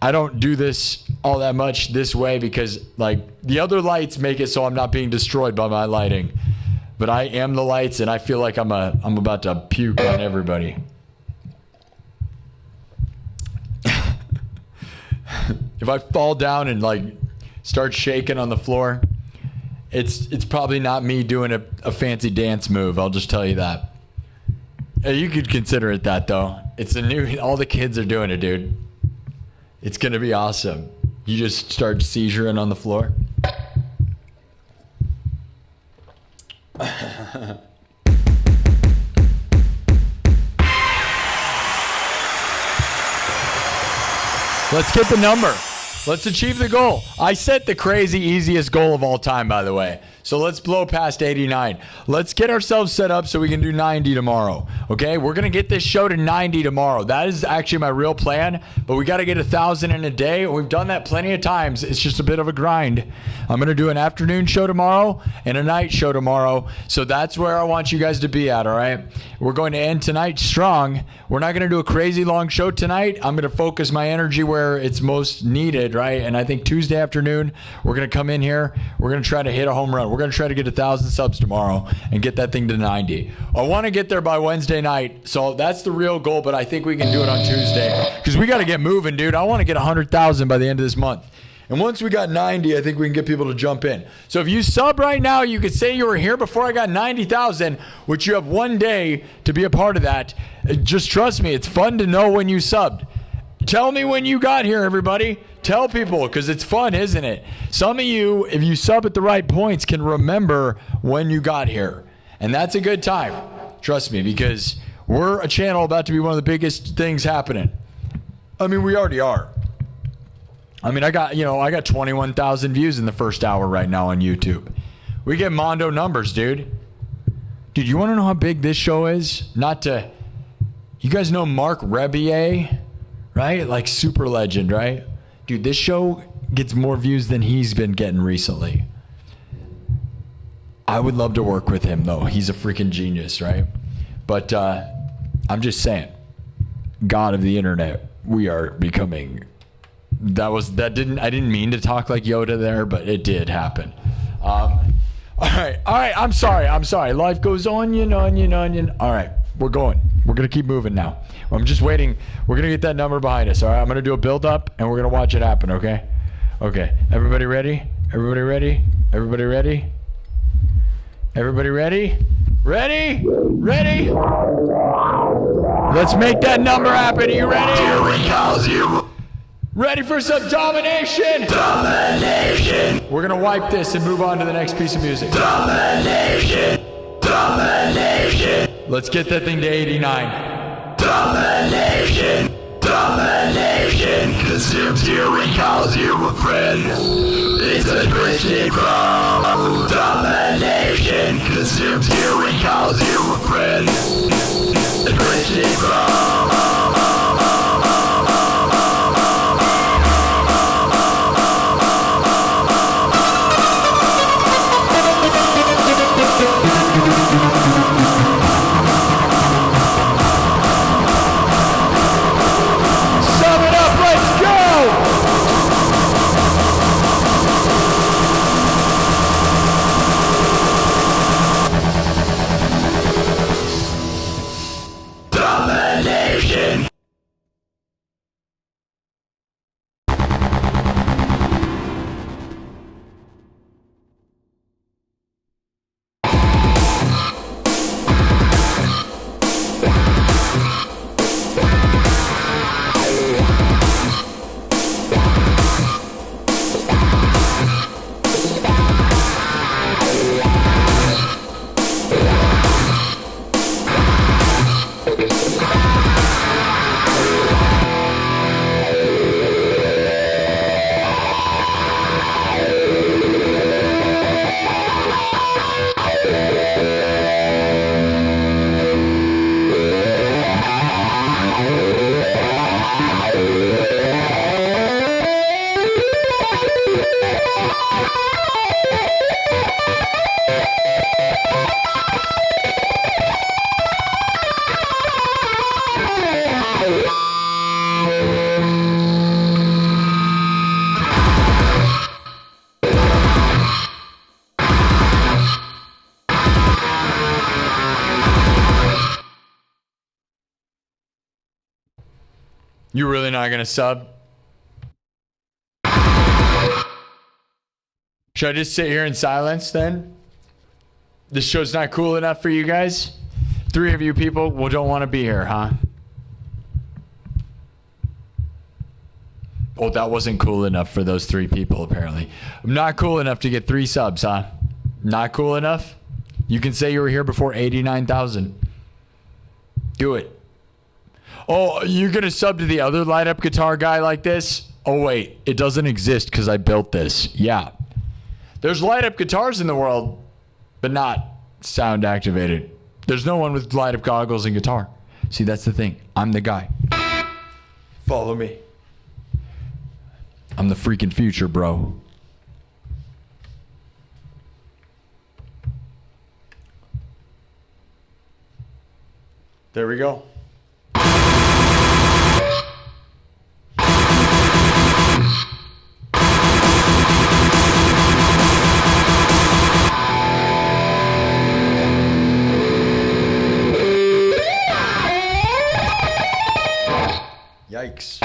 I don't do this all that much this way because, like, the other lights make it so I'm not being destroyed by my lighting. But I am the lights, and I feel like I'm about to puke on everybody. If I fall down and, like, start shaking on the floor, it's probably not me doing a fancy dance move. I'll just tell you that. You could consider it that, though. It's a new... All the kids are doing it, dude. It's going to be awesome. You just start seizuring on the floor. Let's get the number. Let's achieve the goal. I set the crazy easiest goal of all time, by the way. So let's blow past 89. Let's get ourselves set up so we can do 90 tomorrow. Okay? We're going to get this show to 90 tomorrow. That is actually my real plan, but we got to get 1,000 in a day. We've done that plenty of times. It's just a bit of a grind. I'm going to do an afternoon show tomorrow and a night show tomorrow. So that's where I want you guys to be at, all right? We're going to end tonight strong. We're not going to do a crazy long show tonight. I'm going to focus my energy where it's most needed, right? And I think Tuesday afternoon, we're going to come in here. We're going to try to hit a home run. We're going to try to get 1,000 subs tomorrow and get that thing to 90. I want to get there by Wednesday night. So that's the real goal, but I think we can do it on Tuesday because we got to get moving, dude. I want to get 100,000 by the end of this month. And once we got 90, I think we can get people to jump in. So if you sub right now, you could say you were here before I got 90,000, which you have one day to be a part of that. Just trust me, it's fun to know when you subbed. Tell me when you got here, everybody. Tell people, because it's fun, isn't it? Some of you, if you sub at the right points, can remember when you got here. And that's a good time. Trust me, because we're a channel about to be one of the biggest things happening. I mean, we already are. I mean, I got 21,000 views in the first hour right now on YouTube. We get Mondo numbers, dude. Dude, you want to know how big this show is? You guys know Mark Rebier, right? Like super legend, right? Dude, this show gets more views than he's been getting recently. I would love to work with him, though. He's a freaking genius, right? But I'm just saying, God of the internet, we are becoming... I didn't mean to talk like Yoda there, but it did happen. All right. I'm sorry. Life goes on, onion. All right, we're going. We're going to keep moving now. I'm just waiting. We're going to get that number behind us. All right, I'm going to do a build up and we're going to watch it happen. Okay. Everybody ready? Ready? Let's make that number happen. Are you ready? Here we calls you. Ready for some domination? Domination. We're going to wipe this and move on to the next piece of music. Domination. Let's get that thing to 89. Domination. Consumes you and calls you a friend. It's a twisted grow. Domination. Consumes you and calls you a friend. A twisted grow. Domination. You really not gonna sub? Should I just sit here in silence then? This show's not cool enough for you guys? 3 of you people don't want to be here, huh? Oh, that wasn't cool enough for those 3 people, apparently. I'm not cool enough to get 3 subs, huh? Not cool enough? You can say you were here before 89,000. Do it. Oh, you're going to sub to the other light-up guitar guy like this? Oh, wait. It doesn't exist because I built this. Yeah. There's light-up guitars in the world, but not sound-activated. There's no one with light-up goggles and guitar. See, that's the thing. I'm the guy. Follow me. I'm the freaking future, bro. There we go. Yikes.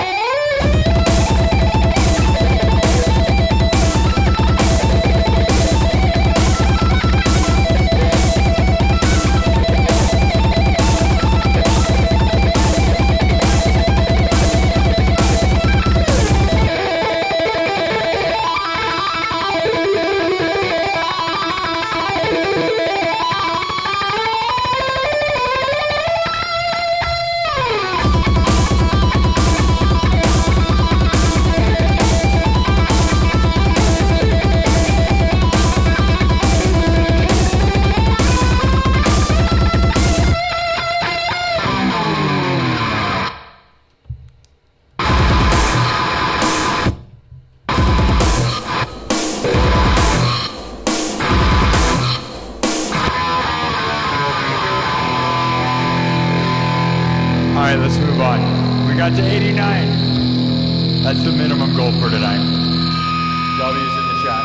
Let's move on. We got to 89. That's the minimum goal for tonight. W's in the chat.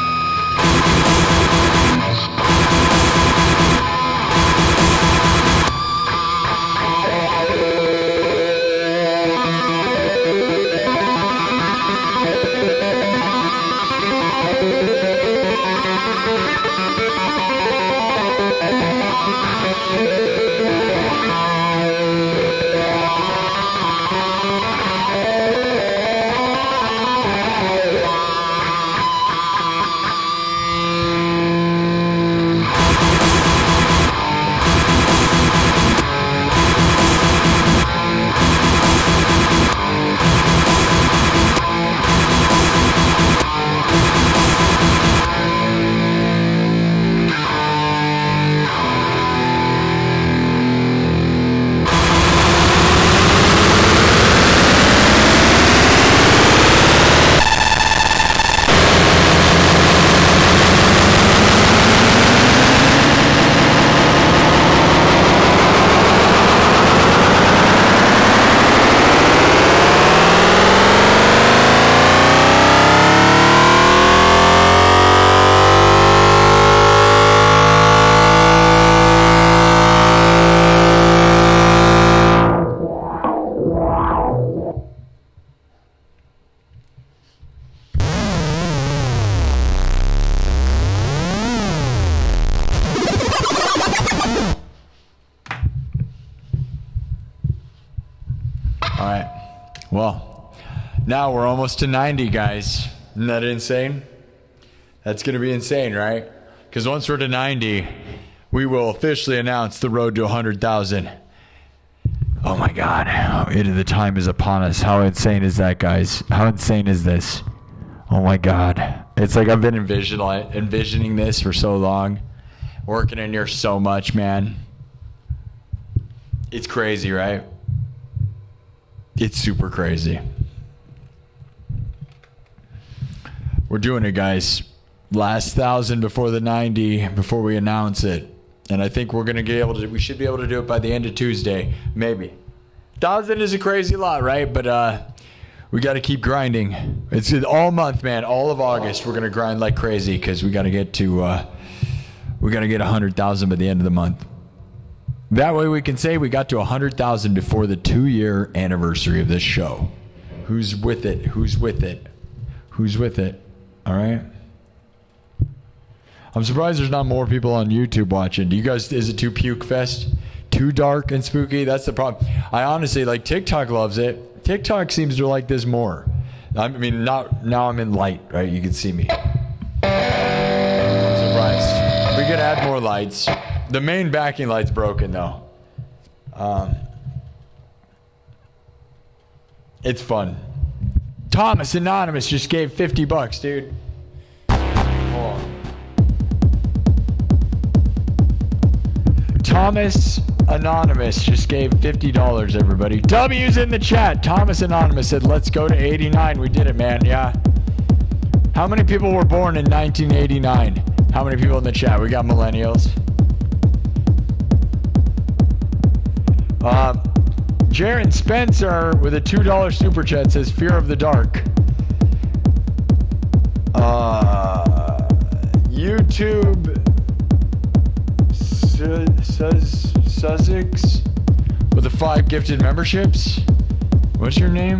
Well, now we're almost to 90, guys. Isn't that insane? That's going to be insane, right? Because once we're to 90, we will officially announce the road to 100,000. Oh my God. The time is upon us. How insane is that, guys? How insane is this? Oh my God. It's like I've been envisioning this for so long. Working in here so much, man. It's crazy, right? It's super crazy. We're doing it, guys. Last 1,000 before the 90, before we announce it. And I think we're going to we should be able to do it by the end of Tuesday. Maybe. 1,000 is a crazy lot, right? But we got to keep grinding. It's all month, man. All of August, we're going to grind like crazy because we got to get to, we got to get 100,000 by the end of the month. That way we can say we got to 100,000 before the 2-year anniversary of this show. Who's with it? Who's with it? Who's with it? All right. I'm surprised there's not more people on YouTube watching. Do you guys, is it too puke fest? Too dark and spooky? That's the problem. I honestly, like, TikTok loves it. TikTok seems to like this more. I mean, not now I'm in light, right? You can see me. I'm surprised. We could add more lights. The main backing light's broken, though. It's fun. Thomas Anonymous just gave $50, dude. Hold on. Thomas Anonymous just gave $50, everybody. W's in the chat. Thomas Anonymous said, let's go to 89. We did it, man. Yeah. How many people were born in 1989? How many people in the chat? We got millennials. Jaron Spencer with a $2 super chat says, fear of the dark. YouTube Sussex with the 5 gifted memberships. What's your name?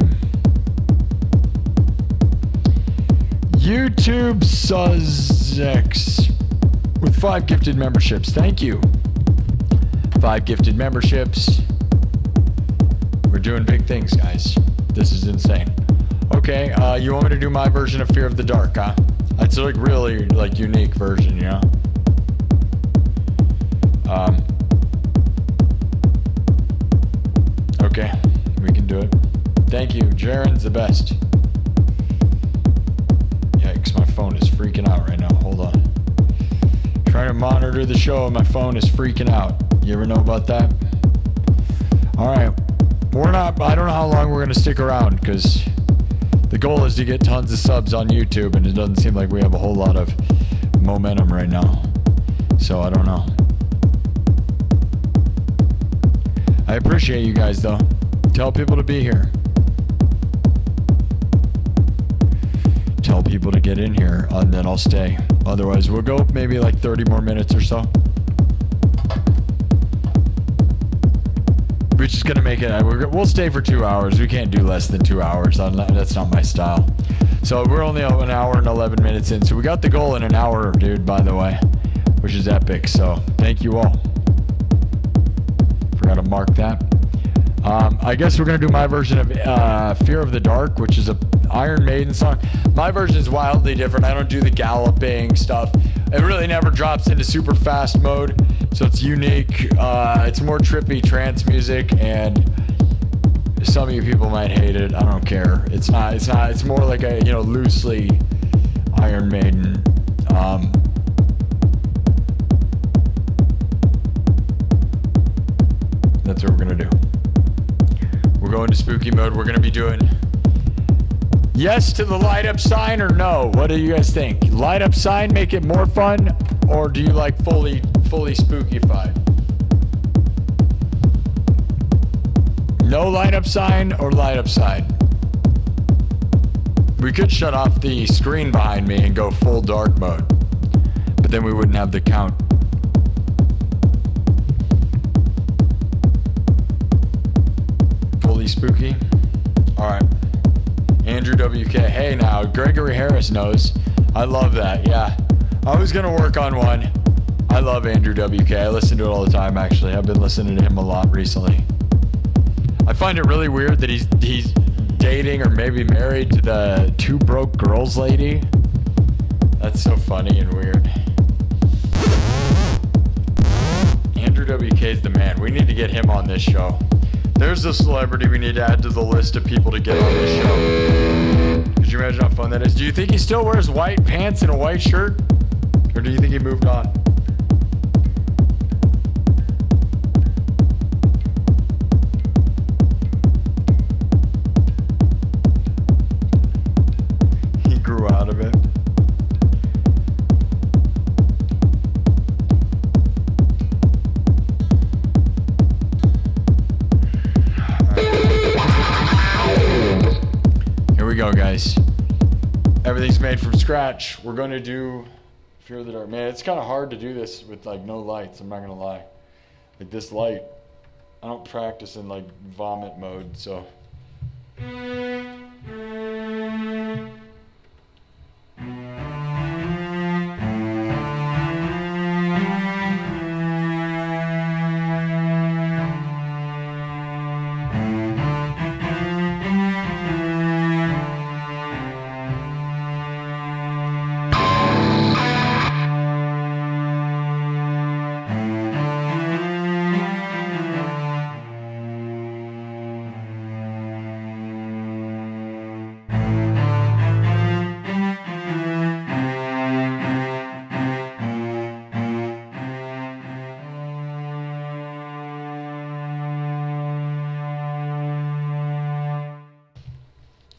YouTube Sussex with 5 gifted memberships. Thank you. 5 gifted memberships. We're doing big things, guys. This is insane. Okay, you want me to do my version of Fear of the Dark, huh? It's like really like unique version, you know? Okay, we can do it. Thank you. Jaren's the best. Yikes, my phone is freaking out right now. Hold on. Trying to monitor the show and my phone is freaking out. You ever know about that? Alright. I don't know how long we're going to stick around because the goal is to get tons of subs on YouTube and it doesn't seem like we have a whole lot of momentum right now. So I don't know. I appreciate you guys though. Tell people to be here. Tell people to get in here and then I'll stay. Otherwise we'll go maybe like 30 more minutes or so. We're just gonna make it. We'll stay for 2 hours. We can't do less than 2 hours. That's not my style. So we're only an hour and 11 minutes in. So we got the goal in an hour, dude. By the way, which is epic. So thank you all. Forgot to mark that. I guess we're gonna do my version of "Fear of the Dark," which is a Iron Maiden song. My version is wildly different. I don't do the galloping stuff. It really never drops into super fast mode. So it's unique. It's more trippy trance music, and some of you people might hate it. I don't care. It's not. It's more like a, you know, loosely Iron Maiden. That's what we're gonna do. We're going to spooky mode. We're gonna be doing yes to the light up sign or no. What do you guys think? Light up sign, make it more fun, or do you like fully spookified? No light up sign or light up sign? We could shut off the screen behind me and go full dark mode, but then we wouldn't have the count. Fully spooky? Alright. Andrew WK. Hey now, Gregory Harris knows. I love that, yeah. I was gonna work on one. I love Andrew WK. I listen to it all the time, actually. I've been listening to him a lot recently. I find it really weird that he's dating or maybe married to the Two Broke Girls lady. That's so funny and weird. Andrew WK is the man. We need to get him on this show. There's a celebrity we need to add to the list of people to get on this show. Could you imagine how fun that is? Do you think he still wears white pants and a white shirt? Or do you think he moved on? He grew out of it. Here we go, guys. Everything's made from scratch. We're going to do Fear of the Dark. Man, it's kind of hard to do this with like no lights, I'm not going to lie. Like this light, I don't practice in like vomit mode, so.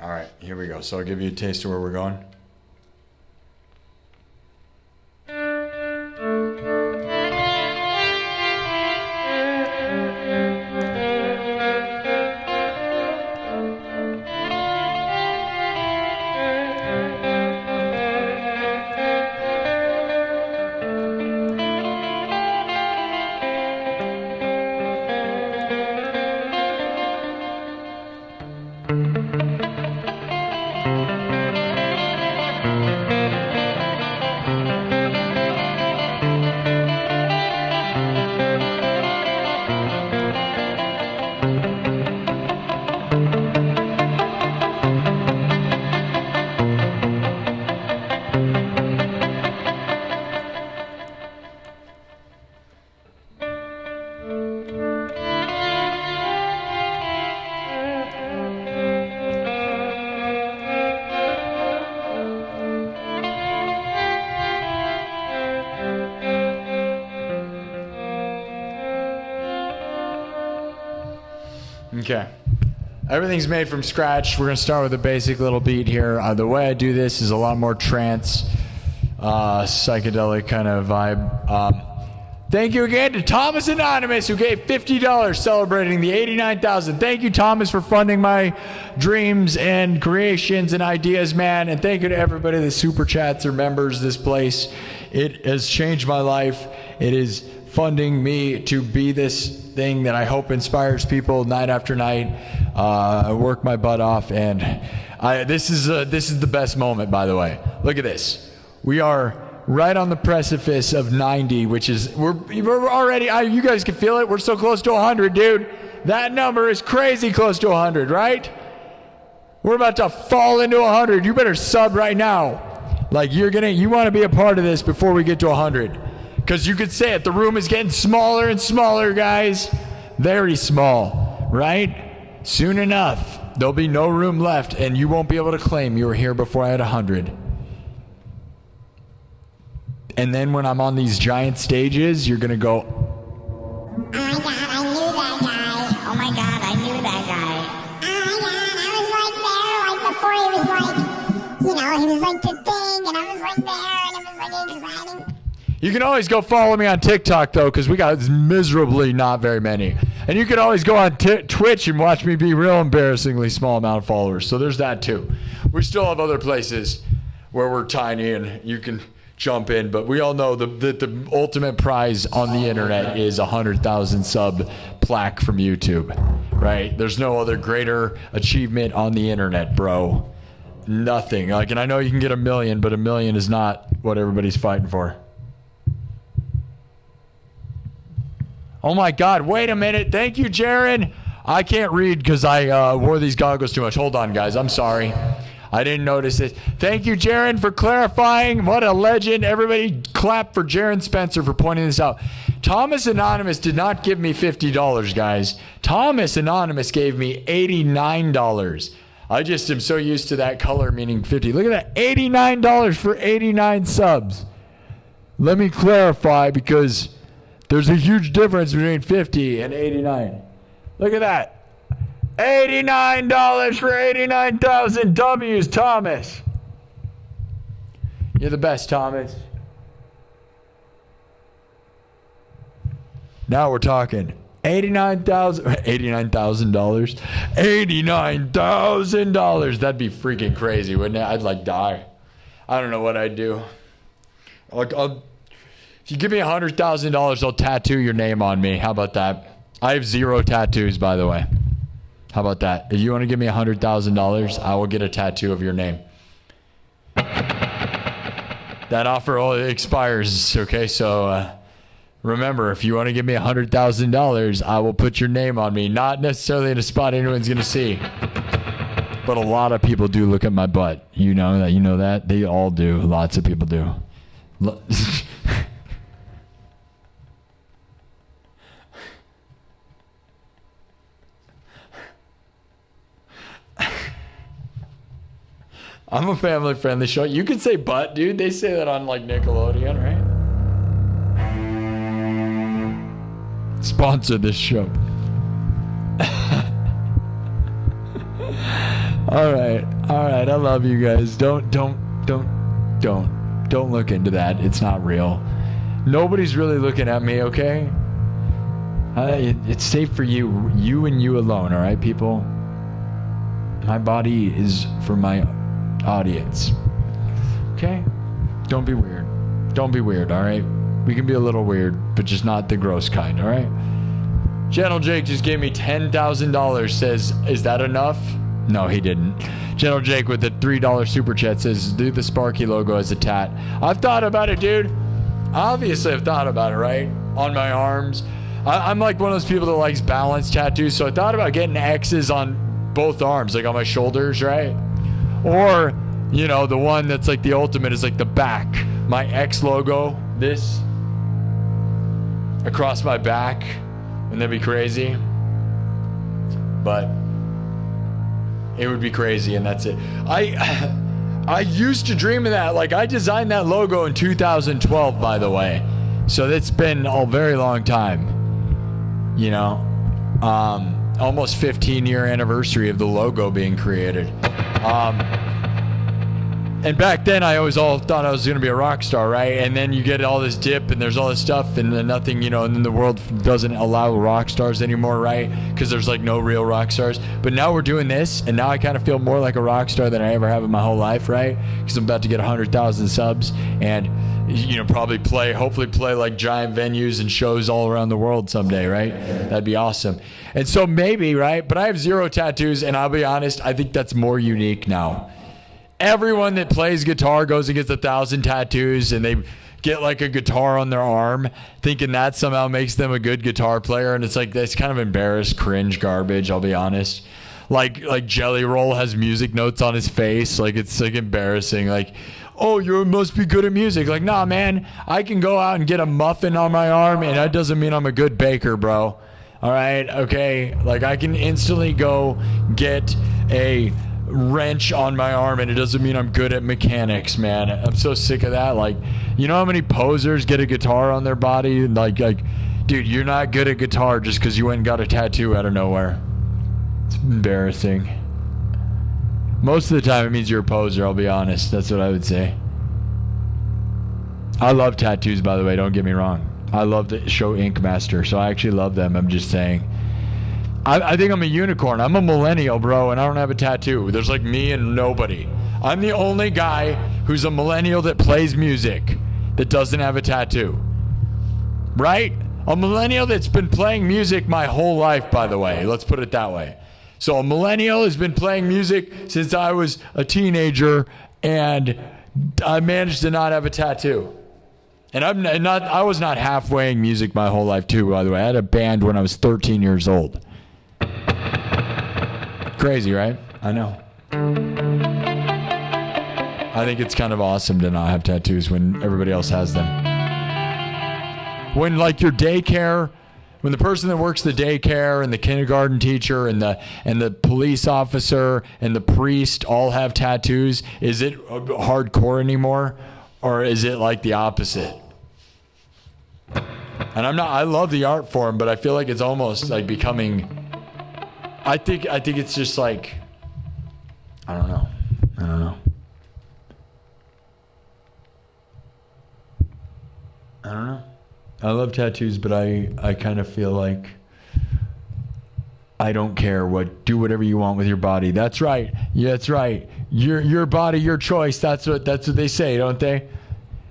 All right, here we go. So I'll give you a taste of where we're going. Okay. Everything's made from scratch. We're going to start with a basic little beat here. The way I do this is a lot more trance, psychedelic kind of vibe. Thank you again to Thomas Anonymous, who gave $50 celebrating the 89,000. Thank you, Thomas, for funding my dreams and creations and ideas, man. And thank you to everybody that super chats or members this place. It has changed my life. It is funding me to be this thing that I hope inspires people night after night. I work my butt off, and this is the best moment, by the way. Look at this. We are right on the precipice of 90, which is we're already. You guys can feel it. We're so close to 100, dude. That number is crazy close to 100, right? We're about to fall into 100. You better sub right now. Like you want to be a part of this before we get to 100. Because you could say it, the room is getting smaller and smaller, guys. Very small, right? Soon enough, there'll be no room left, and you won't be able to claim you were here before I had 100. And then when I'm on these giant stages, you're going to go, oh my God, I knew that guy. Oh my God, I knew that guy. Oh my God, I was like there, like before he was like, you know, he was like the thing, and I was like there, and it was like exciting. You can always go follow me on TikTok, though, because we got miserably not very many. And you can always go on Twitch and watch me be real embarrassingly small amount of followers. So there's that, too. We still have other places where we're tiny and you can jump in. But we all know that the ultimate prize on the internet is a 100,000 sub plaque from YouTube, right? There's no other greater achievement on the internet, bro. Nothing. Like, and I know you can get 1 million, but 1 million is not what everybody's fighting for. Oh my God, wait a minute. Thank you, Jaron. I can't read because I wore these goggles too much. Hold on, guys. I'm sorry. I didn't notice it. Thank you, Jaron, for clarifying. What a legend. Everybody clap for Jaron Spencer for pointing this out. Thomas Anonymous did not give me $50, guys. Thomas Anonymous gave me $89. I just am so used to that color meaning 50. Look at that. $89 for 89 subs. Let me clarify because there's a huge difference between 50 and 89. Look at that. $89 for 89,000 W's, Thomas. You're the best, Thomas. Now we're talking. $89,000. $89,000. That'd be freaking crazy, wouldn't it? I'd like die. I don't know what I'd do. If you give me $100,000, I'll tattoo your name on me. How about that? I have 0 tattoos, by the way. How about that? If you want to give me $100,000, I will get a tattoo of your name. That offer expires, okay? So remember, if you want to give me $100,000, I will put your name on me. Not necessarily in a spot anyone's going to see. But a lot of people do look at my butt. You know that? They all do. Lots of people do. I'm a family-friendly show. You can say butt, dude. They say that on, like, Nickelodeon, right? Sponsor this show. All right. I love you guys. Don't look into that. It's not real. Nobody's really looking at me, okay? It's safe for you and you alone, all right, people? My body is for my audience. Okay? Don't be weird. All right? We can be a little weird, but just not the gross kind, all right? Channel Jake just gave me $10,000. Says, is that enough? No, he didn't. Channel Jake with the $3 super chat says, do the Sparky logo as a tat. I've thought about it, dude. Obviously, I've thought about it, right? On my arms. I'm like one of those people that likes balance tattoos, so I thought about getting X's on both arms, like on my shoulders, right? Or, the one that's like the ultimate is like the back. My X logo, this, across my back. Wouldn't that be crazy? But it would be crazy, and that's it. I used to dream of that. Like, I designed that logo in 2012, by the way. So it's been a very long time. Almost 15-year anniversary of the logo being created. And back then, I always thought I was going to be a rock star, right? And then you get all this dip, and there's all this stuff, and then nothing, and then the world doesn't allow rock stars anymore, right? Because there's, like, no real rock stars. But now we're doing this, and now I kind of feel more like a rock star than I ever have in my whole life, right? Because I'm about to get 100,000 subs, and, hopefully play, like, giant venues and shows all around the world someday, right? That'd be awesome. And so maybe, right? But I have 0 tattoos, and I'll be honest, I think that's more unique now. Everyone that plays guitar goes and gets 1,000 tattoos, and they get like a guitar on their arm, thinking that somehow makes them a good guitar player. And it's like, that's kind of embarrassed, cringe garbage, I'll be honest. Like Jelly Roll has music notes on his face. Like, it's like embarrassing. Like, oh, you must be good at music. Like, nah, man, I can go out and get a muffin on my arm, and that doesn't mean I'm a good baker, bro. All right, okay? Like, I can instantly go get a wrench on my arm, and it doesn't mean I'm good at mechanics, man. I'm so sick of that. Like, you know how many posers get a guitar on their body? Like, dude, you're not good at guitar just because you went and got a tattoo out of nowhere. It's embarrassing. Most of the time it means you're a poser, I'll be honest. That's what I would say. I love tattoos, by the way, don't get me wrong. I love the show Ink Master, so I actually love them. I'm just saying. I think I'm a unicorn. I'm a millennial, bro, and I don't have a tattoo. There's like me and nobody. I'm the only guy who's a millennial that plays music that doesn't have a tattoo. Right? A millennial that's been playing music my whole life, by the way. Let's put it that way. So a millennial has been playing music since I was a teenager, and I managed to not have a tattoo. And I was not halfwaying music my whole life, too, by the way. I had a band when I was 13 years old. Crazy, right? I know. I think it's kind of awesome to not have tattoos when everybody else has them. When, like, your daycare, when the person that works the daycare and the kindergarten teacher and the police officer and the priest all have tattoos, is it hardcore anymore? Or is it like the opposite? And I love the art form, but I feel like it's almost like becoming, I think it's just like, I don't know. I love tattoos, but I kind of feel like I don't care do whatever you want with your body. That's right. Yeah, that's right. Your body, your choice. That's what they say, don't they?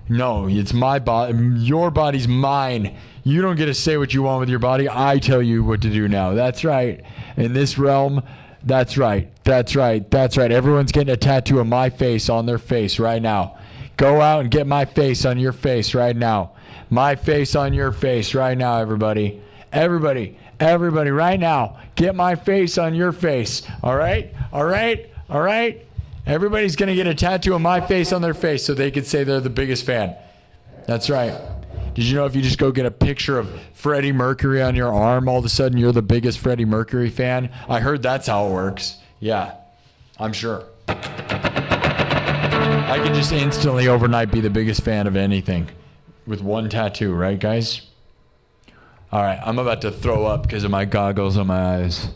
No, it's my body. Your body's mine. You don't get to say what you want with your body. I tell you what to do now. That's right. In this realm, that's right. That's right. That's right. Everyone's getting a tattoo of my face on their face right now. Go out and get my face on your face right now. My face on your face right now, everybody. Everybody right now. Get my face on your face. All right? All right? All right? Everybody's going to get a tattoo of my face on their face so they can say they're the biggest fan. That's right. Did you know if you just go get a picture of Freddie Mercury on your arm, all of a sudden you're the biggest Freddie Mercury fan? I heard that's how it works. Yeah, I'm sure. I can just instantly overnight be the biggest fan of anything with one tattoo, right, guys? All right, I'm about to throw up because of my goggles on my eyes.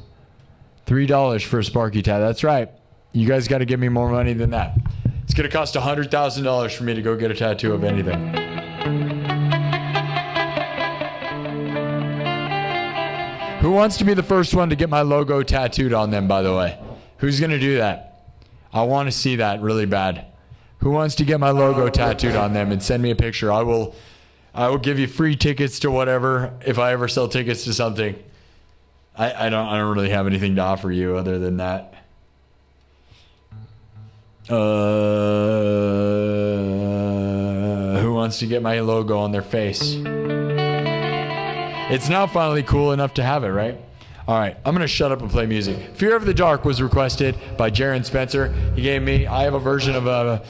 $3 for a Sparky tat. That's right. You guys got to give me more money than that. It's going to cost $100,000 for me to go get a tattoo of anything. Who wants to be the first one to get my logo tattooed on them, by the way? Who's going to do that? I want to see that really bad. Who wants to get my logo tattooed on them and send me a picture? I will give you free tickets to whatever if I ever sell tickets to something. I don't really have anything to offer you other than that. Who wants to get my logo on their face? It's now finally cool enough to have it, right? All right, I'm going to shut up and play music. Fear of the Dark was requested by Jaron Spencer. He gave me, I have a version of a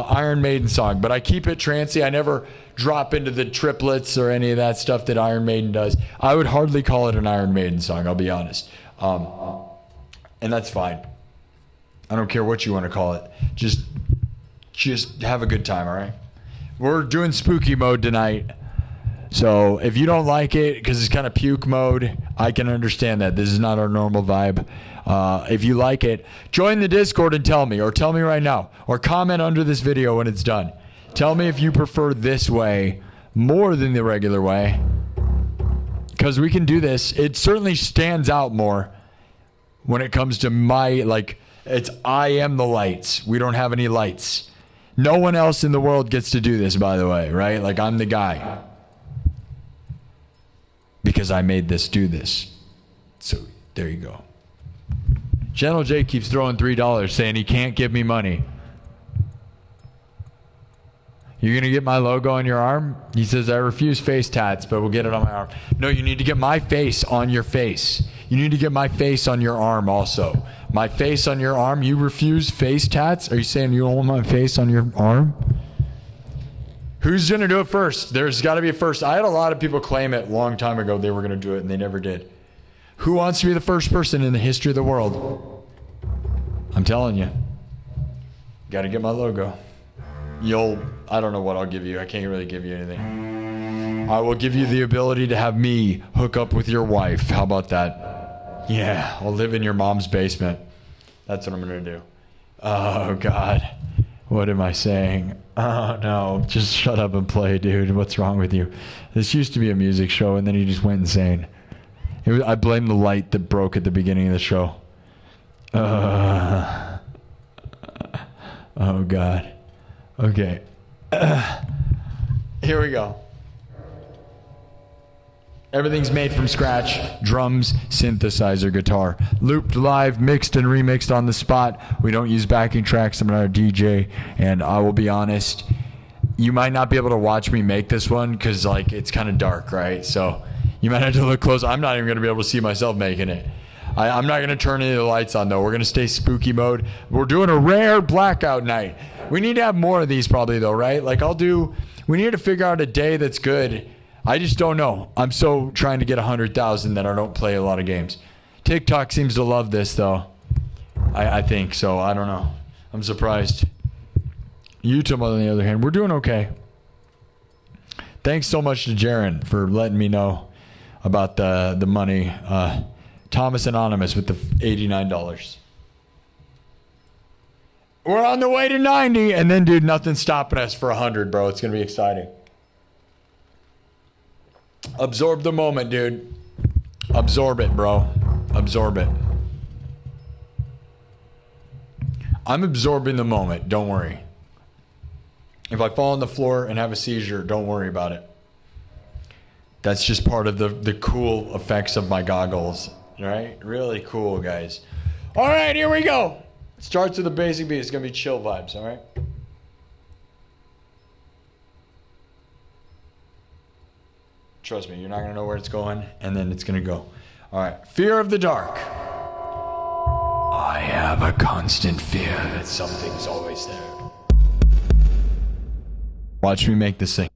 Iron Maiden song, but I keep it trancy. I never drop into the triplets or any of that stuff that Iron Maiden does. I would hardly call it an Iron Maiden song, I'll be honest. And that's fine. I don't care what you want to call it. Just have a good time, all right? We're doing spooky mode tonight. So if you don't like it because it's kind of puke mode, I can understand that. This is not our normal vibe. If you like it, join the Discord and tell me, or tell me right now, or comment under this video when it's done. Tell me if you prefer this way more than the regular way, because we can do this. It certainly stands out more when it comes to my, I am the lights. We don't have any lights. No one else in the world gets to do this, by the way, right? Like, I'm the guy. Because I made this do this. So, there you go. Gentle J keeps throwing $3 saying he can't give me money. You're going to get my logo on your arm? He says, I refuse face tats, but we'll get it on my arm. No, you need to get my face on your face. You need to get my face on your arm also. My face on your arm? You refuse face tats? Are you saying you don't want my face on your arm? Who's going to do it first? There's got to be a first. I had a lot of people claim it a long time ago they were going to do it, and they never did. Who wants to be the first person in the history of the world? I'm telling you. Got to get my logo. I don't know what I'll give you. I can't really give you anything. I will give you the ability to have me hook up with your wife. How about that? Yeah, I'll live in your mom's basement. That's what I'm going to do. Oh, God. What am I saying? Oh, no. Just shut up and play, dude. What's wrong with you? This used to be a music show, and then he just went insane. I blame the light that broke at the beginning of the show. Oh, God. Okay. Here we go. Everything's made from scratch. Drums, synthesizer, guitar. Looped live, mixed and remixed on the spot. We don't use backing tracks. I'm not a DJ. And I will be honest, you might not be able to watch me make this one because, it's kind of dark, right? So you might have to look close. I'm not even going to be able to see myself making it. I'm not going to turn any of the lights on, though. We're going to stay spooky mode. We're doing a rare blackout night. We need to have more of these probably, though, right? We need to figure out a day that's good. I just don't know. I'm so trying to get 100,000 that I don't play a lot of games. TikTok seems to love this, though. I think so. I don't know. I'm surprised. YouTube, on the other hand, we're doing okay. Thanks so much to Jaron for letting me know about the money. Thomas Anonymous with the $89. We're on the way to 90, and then, dude, nothing's stopping us for 100, bro. It's going to be exciting. Absorb the moment, dude. Absorb it, bro. Absorb it. I'm absorbing the moment. Don't worry. If I fall on the floor and have a seizure, don't worry about it. That's just part of the cool effects of my goggles. Right? Really cool, guys. All right, here we go. Starts with a basic beat. It's going to be chill vibes, all right? Trust me, you're not going to know where it's going, and then it's going to go. All right. Fear of the dark. I have a constant fear that something's always there. Watch me make this thing.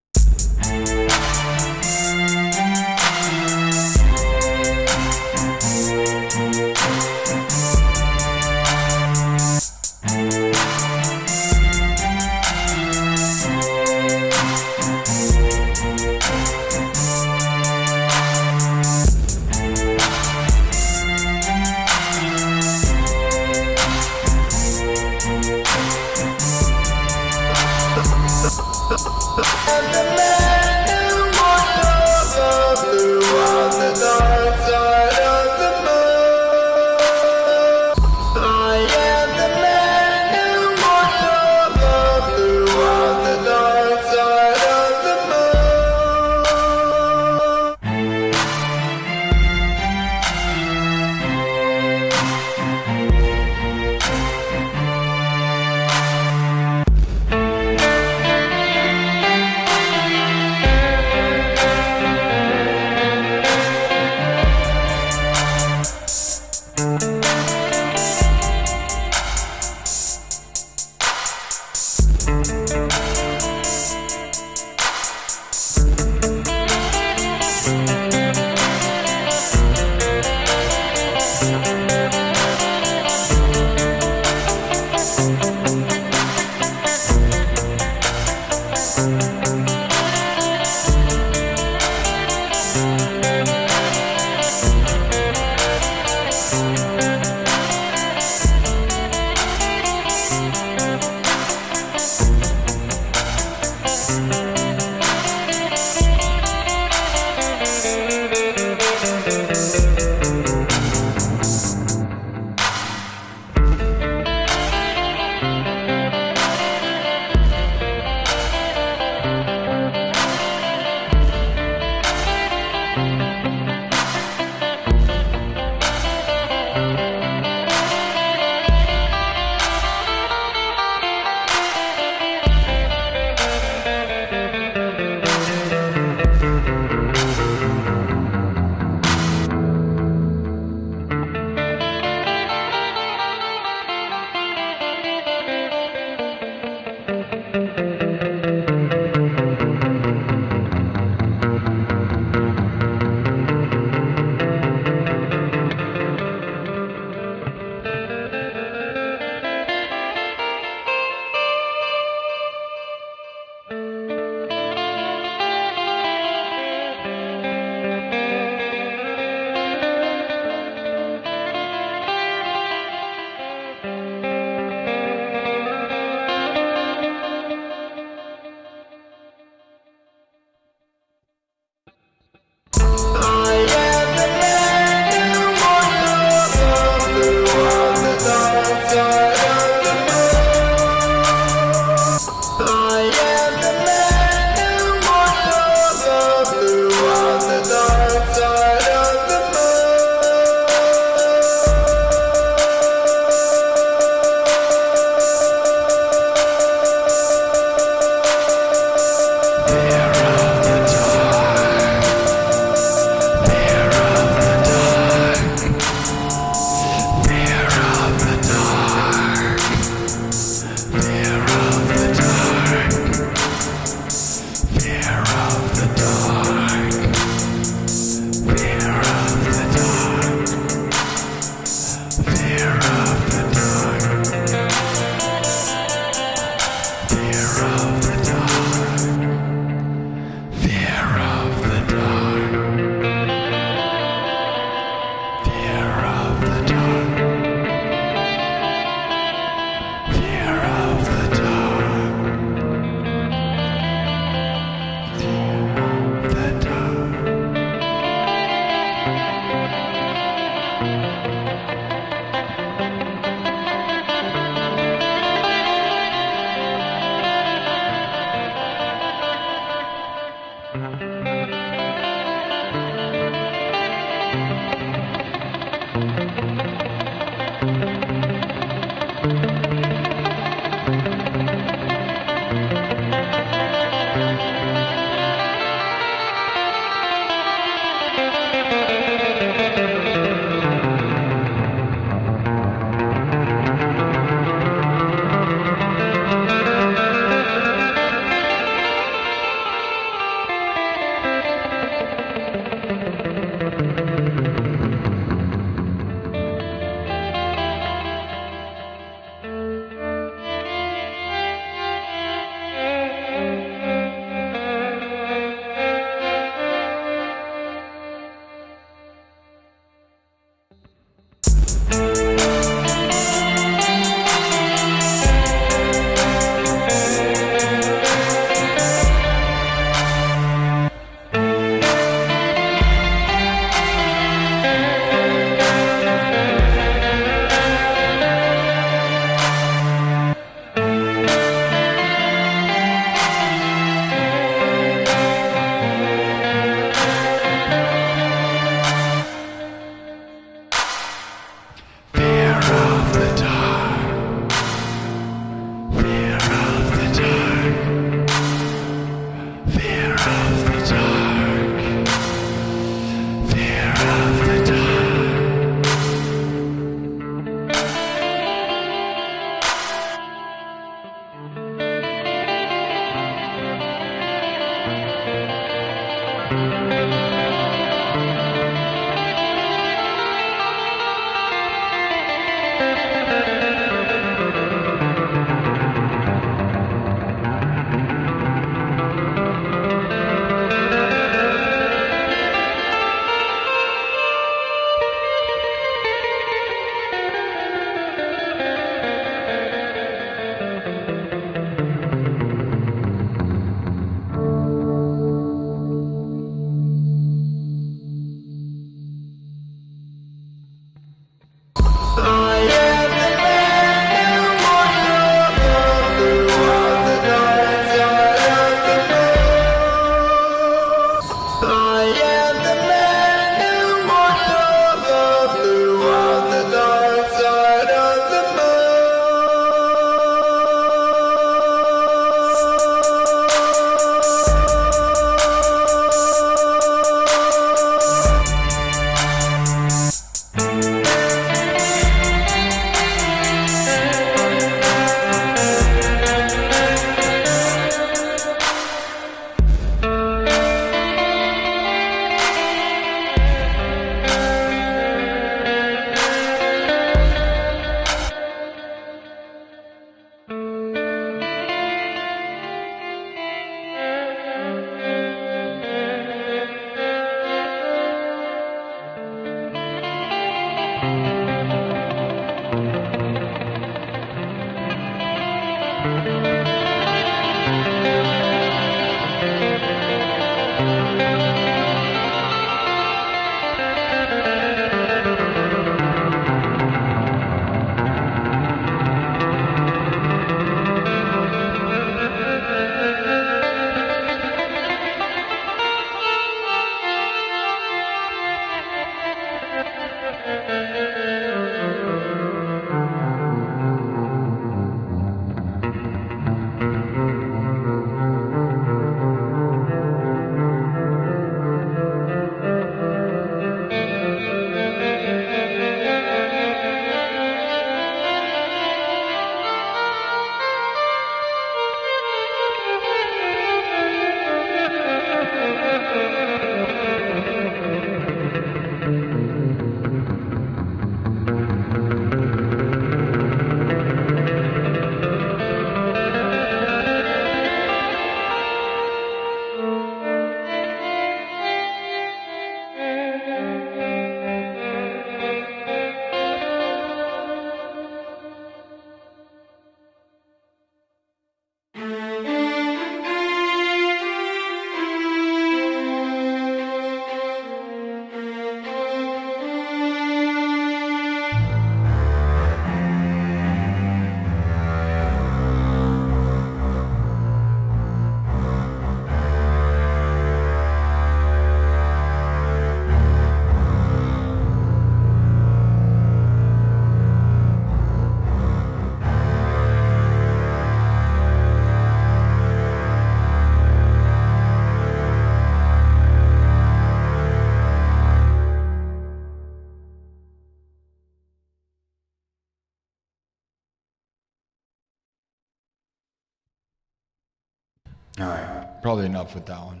All right, probably enough with that one.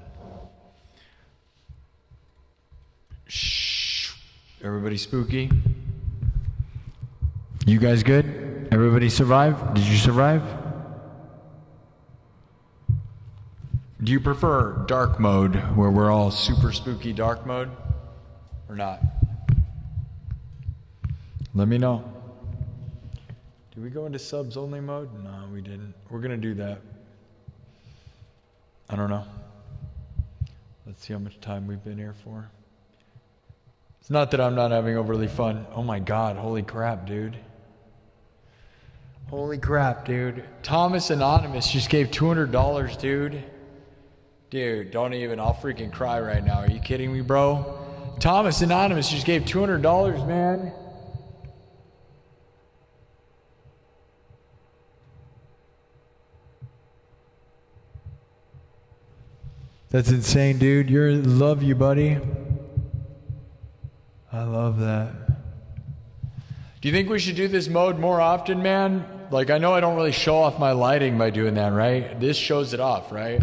Shh. Everybody spooky? You guys good? Everybody survive? Did you survive? Do you prefer dark mode, where we're all super spooky dark mode, or not? Let me know. Did we go into subs only mode? No, we didn't. We're gonna do that. I don't know. Let's see how much time we've been here for. It's not that I'm not having overly fun. Oh my God, holy crap, dude. Holy crap, dude. Thomas Anonymous just gave $200, dude. Dude, don't even, I'll freaking cry right now. Are you kidding me, bro? Thomas Anonymous just gave $200, man. That's insane, dude. Love you, buddy. I love that. Do you think we should do this mode more often, man? Like, I know I don't really show off my lighting by doing that, right? This shows it off, right?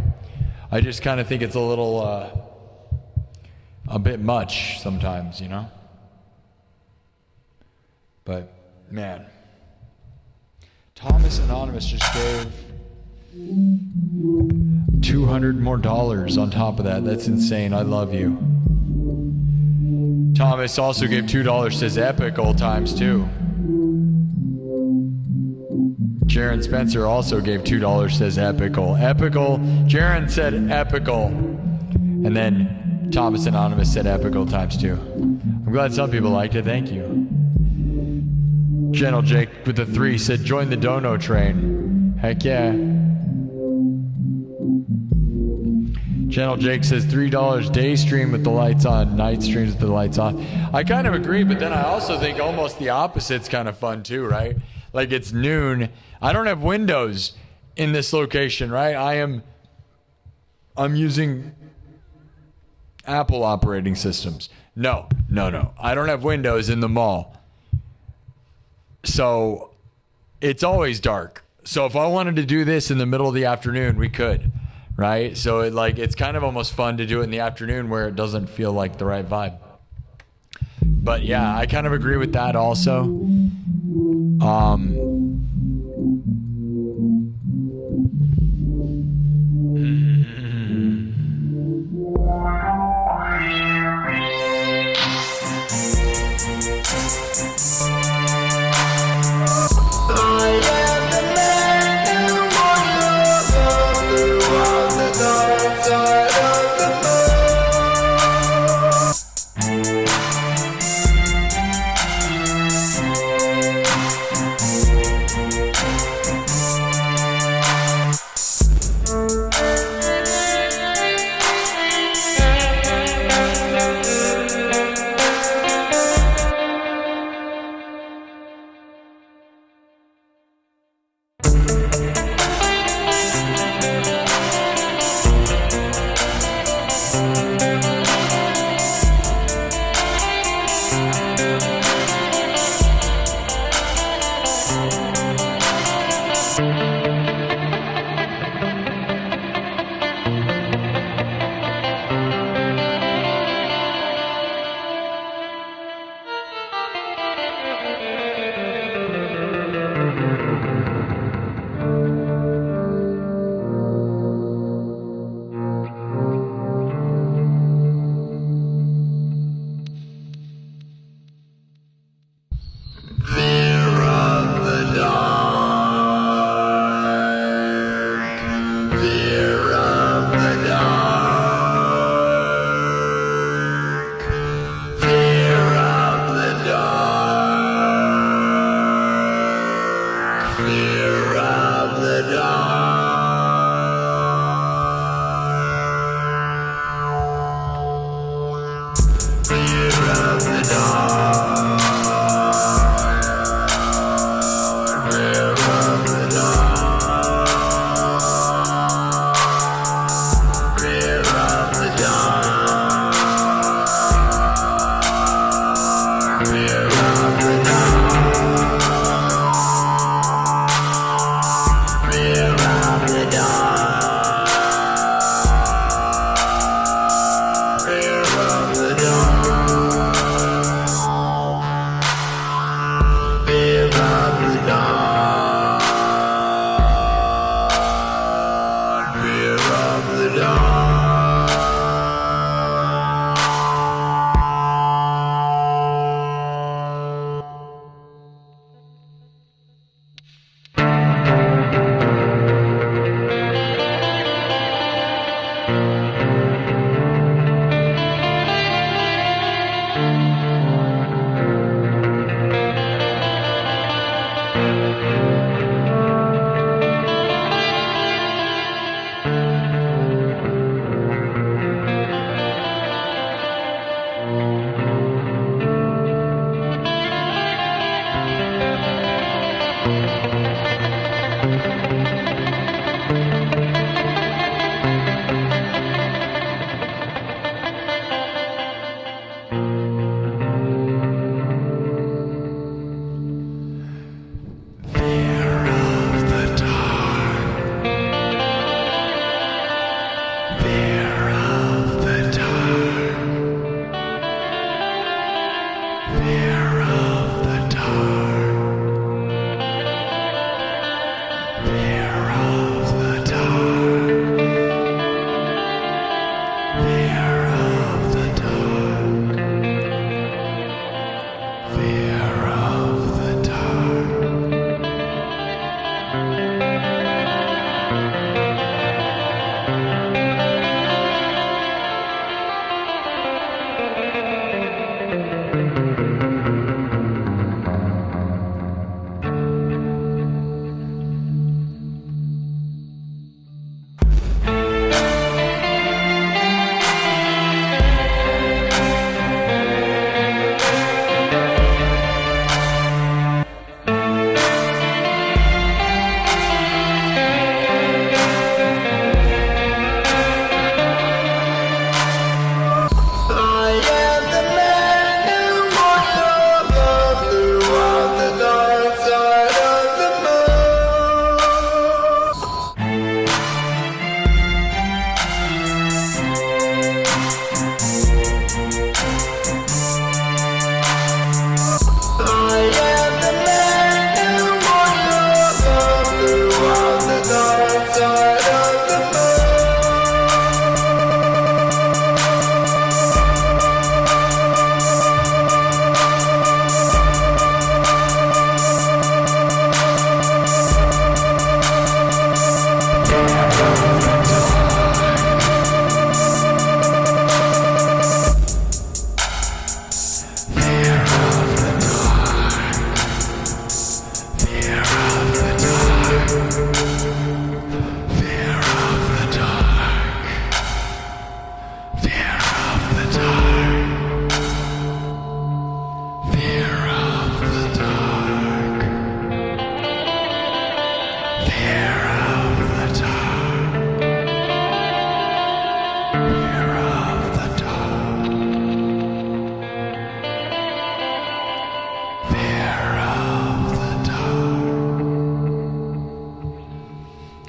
I just kind of think it's a little, a bit much sometimes, you know? But, man. Thomas Anonymous just gave $200 more on top of that. That's insane. I love you. Thomas also gave $2, says epic old times too. Jaron Spencer also gave $2, says epical. Epical. Jaron said epical. And then Thomas Anonymous said epical times 2. I'm glad some people liked it. Thank you. Gentle Jake with the 3 said join the dono train. Heck yeah. Gentle Jake says $3 day stream with the lights on, night streams with the lights off. I kind of agree, but then I also think almost the opposite's kind of fun too, right? Like it's noon. I don't have windows in this location, right? I'm using Apple operating systems. No. I don't have windows in the mall. So it's always dark. So if I wanted to do this in the middle of the afternoon, we could. Right? So it's kind of almost fun to do it in the afternoon where it doesn't feel like the right vibe. But yeah, I kind of agree with that also. I am the man who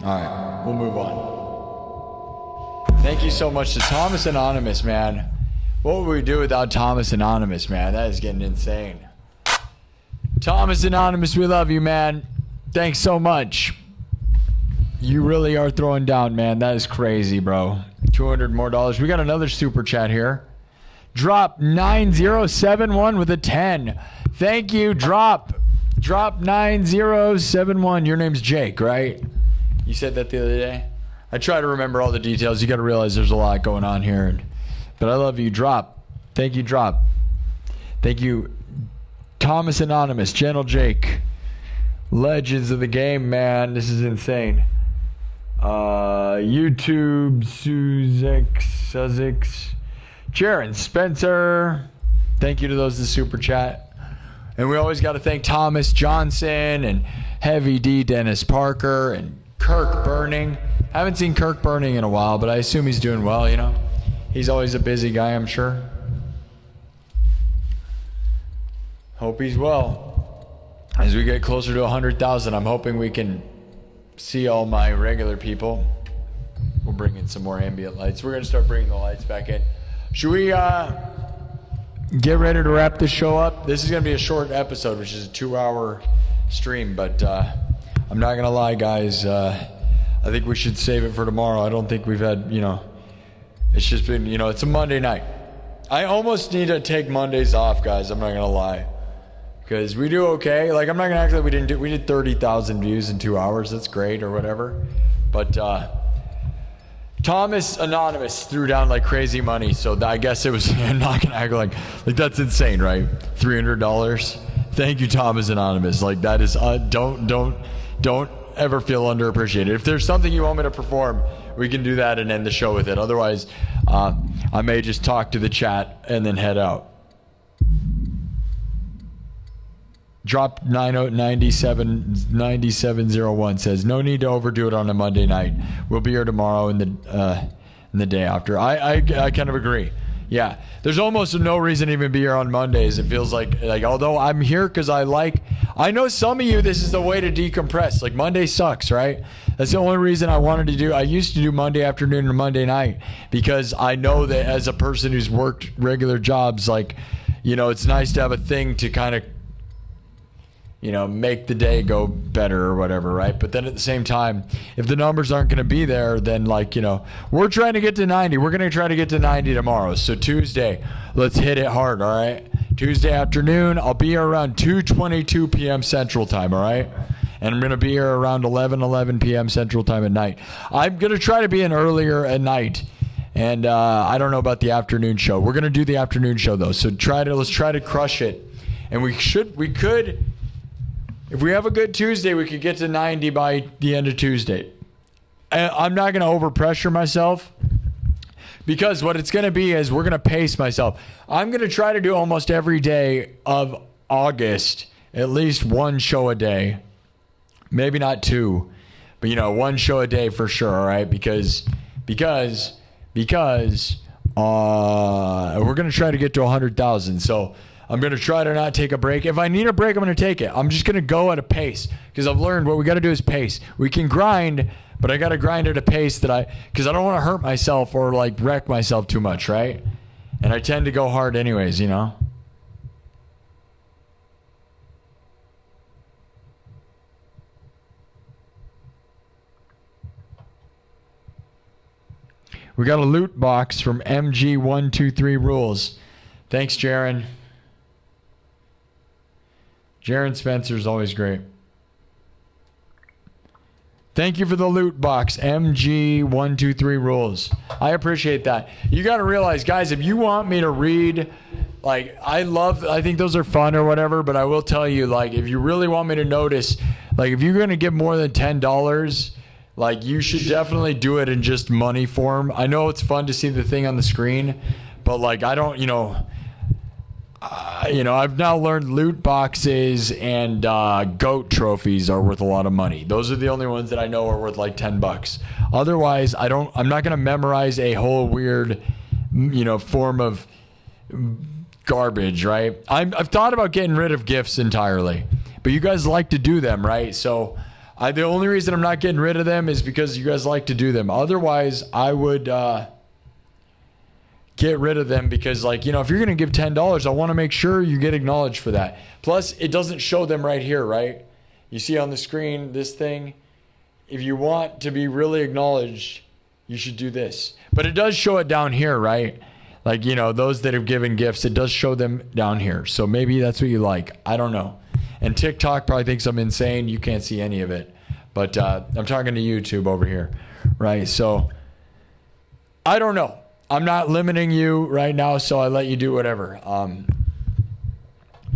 Alright, we'll move on. Thank you so much to Thomas Anonymous, man. What would we do without Thomas Anonymous, man? That is getting insane. Thomas Anonymous, we love you, man. Thanks so much. You really are throwing down, man. That is crazy, bro. $200 more. We got another super chat here. Drop 9071 with a 10. Thank you, Drop 9071. Your name's Jake, right? You said that the other day. I try to remember all the details. You got to realize there's a lot going on here. But I love you, Drop. Thank you, Drop. Thank you, Thomas Anonymous, Gentle Jake. Legends of the game, man. This is insane. YouTube, Suzix, Jaron Spencer. Thank you to those in the super chat. And we always got to thank Thomas Johnston and Heavy D, Dennis Parker, and Kirk Burning. Haven't seen Kirk Burning in a while, but I assume he's doing well, you know. He's always a busy guy, I'm sure. Hope he's well. As we get closer to 100,000, I'm hoping we can see all my regular people. We'll bring in some more ambient lights. We're going to start bringing the lights back in. Should we get ready to wrap this show up? This is going to be a short episode, which is a 2-hour stream, but I'm not going to lie, guys. I think we should save it for tomorrow. I don't think we've had, you know, it's just been, you know, it's a Monday night. I almost need to take Mondays off, guys. I'm not going to lie. Because we do okay. Like, I'm not going to act like we did 30,000 views in 2 hours. That's great or whatever. But Thomas Anonymous threw down like crazy money. So I guess it was, I'm not going to act like that's insane, right? $300. Thank you, Thomas Anonymous. Like, that is, don't ever feel underappreciated. If there's something you want me to perform, we can do that and end the show with it. Otherwise, I may just talk to the chat and then head out. Drop 9701 says, no need to overdo it on a Monday night. We'll be here tomorrow and the day after. I kind of agree. Yeah, there's almost no reason to even be here on Mondays. It feels like although I'm here because I know some of you, this is the way to decompress. Like, Monday sucks, right? That's the only reason I used to do Monday afternoon and Monday night, because I know that as a person who's worked regular jobs, like, you know, it's nice to have a thing to kind of, you know, make the day go better or whatever, right? But then at the same time, if the numbers aren't going to be there, then, like, you know, we're trying to get to 90. We're going to try to get to 90 tomorrow. So Tuesday, let's hit it hard, all right? Tuesday afternoon, I'll be here around 2:22 p.m. Central Time, all right? And I'm going to be here around 11 p.m. Central Time at night. I'm going to try to be in earlier at night. And I don't know about the afternoon show. We're going to do the afternoon show, though. So let's try to crush it. And we could... If we have a good Tuesday, we could get to 90 by the end of Tuesday. I'm not going to overpressure myself, because what it's going to be is we're going to pace myself. I'm going to try to do almost every day of August, at least one show a day. Maybe not two, but, you know, one show a day for sure, all right? Because we're going to try to get to 100,000. So I'm going to try to not take a break. If I need a break, I'm going to take it. I'm just going to go at a pace, because I've learned what we got to do is pace. We can grind, but I got to grind at a pace because I don't want to hurt myself or, like, wreck myself too much, right? And I tend to go hard anyways, you know? We got a loot box from MG123 Rules. Thanks, Jaron. Jaron Spencer's always great. Thank you for the loot box, MG123 Rules. I appreciate that. You got to realize, guys, if you want me to read, like, I think those are fun or whatever, but I will tell you, like, if you really want me to notice, like, if you're going to give more than $10, like, you should definitely do it in just money form. I know it's fun to see the thing on the screen, but, like, I don't, you know, you know, I've now learned loot boxes and goat trophies are worth a lot of money. Those are the only ones that I know are worth like $10. Otherwise, I'm not going to memorize a whole weird, you know, form of garbage, right? I've thought about getting rid of gifts entirely, but you guys like to do them, right? So the only reason I'm not getting rid of them is because you guys like to do them. Otherwise, I would get rid of them because, like, you know, if you're going to give $10, I want to make sure you get acknowledged for that. Plus, it doesn't show them right here, right? You see on the screen, this thing. If you want to be really acknowledged, you should do this. But it does show it down here, right? Like, you know, those that have given gifts, it does show them down here. So maybe that's what you like. I don't know. And TikTok probably thinks I'm insane. You can't see any of it. But I'm talking to YouTube over here, right? So I don't know. I'm not limiting you right now, so I let you do whatever.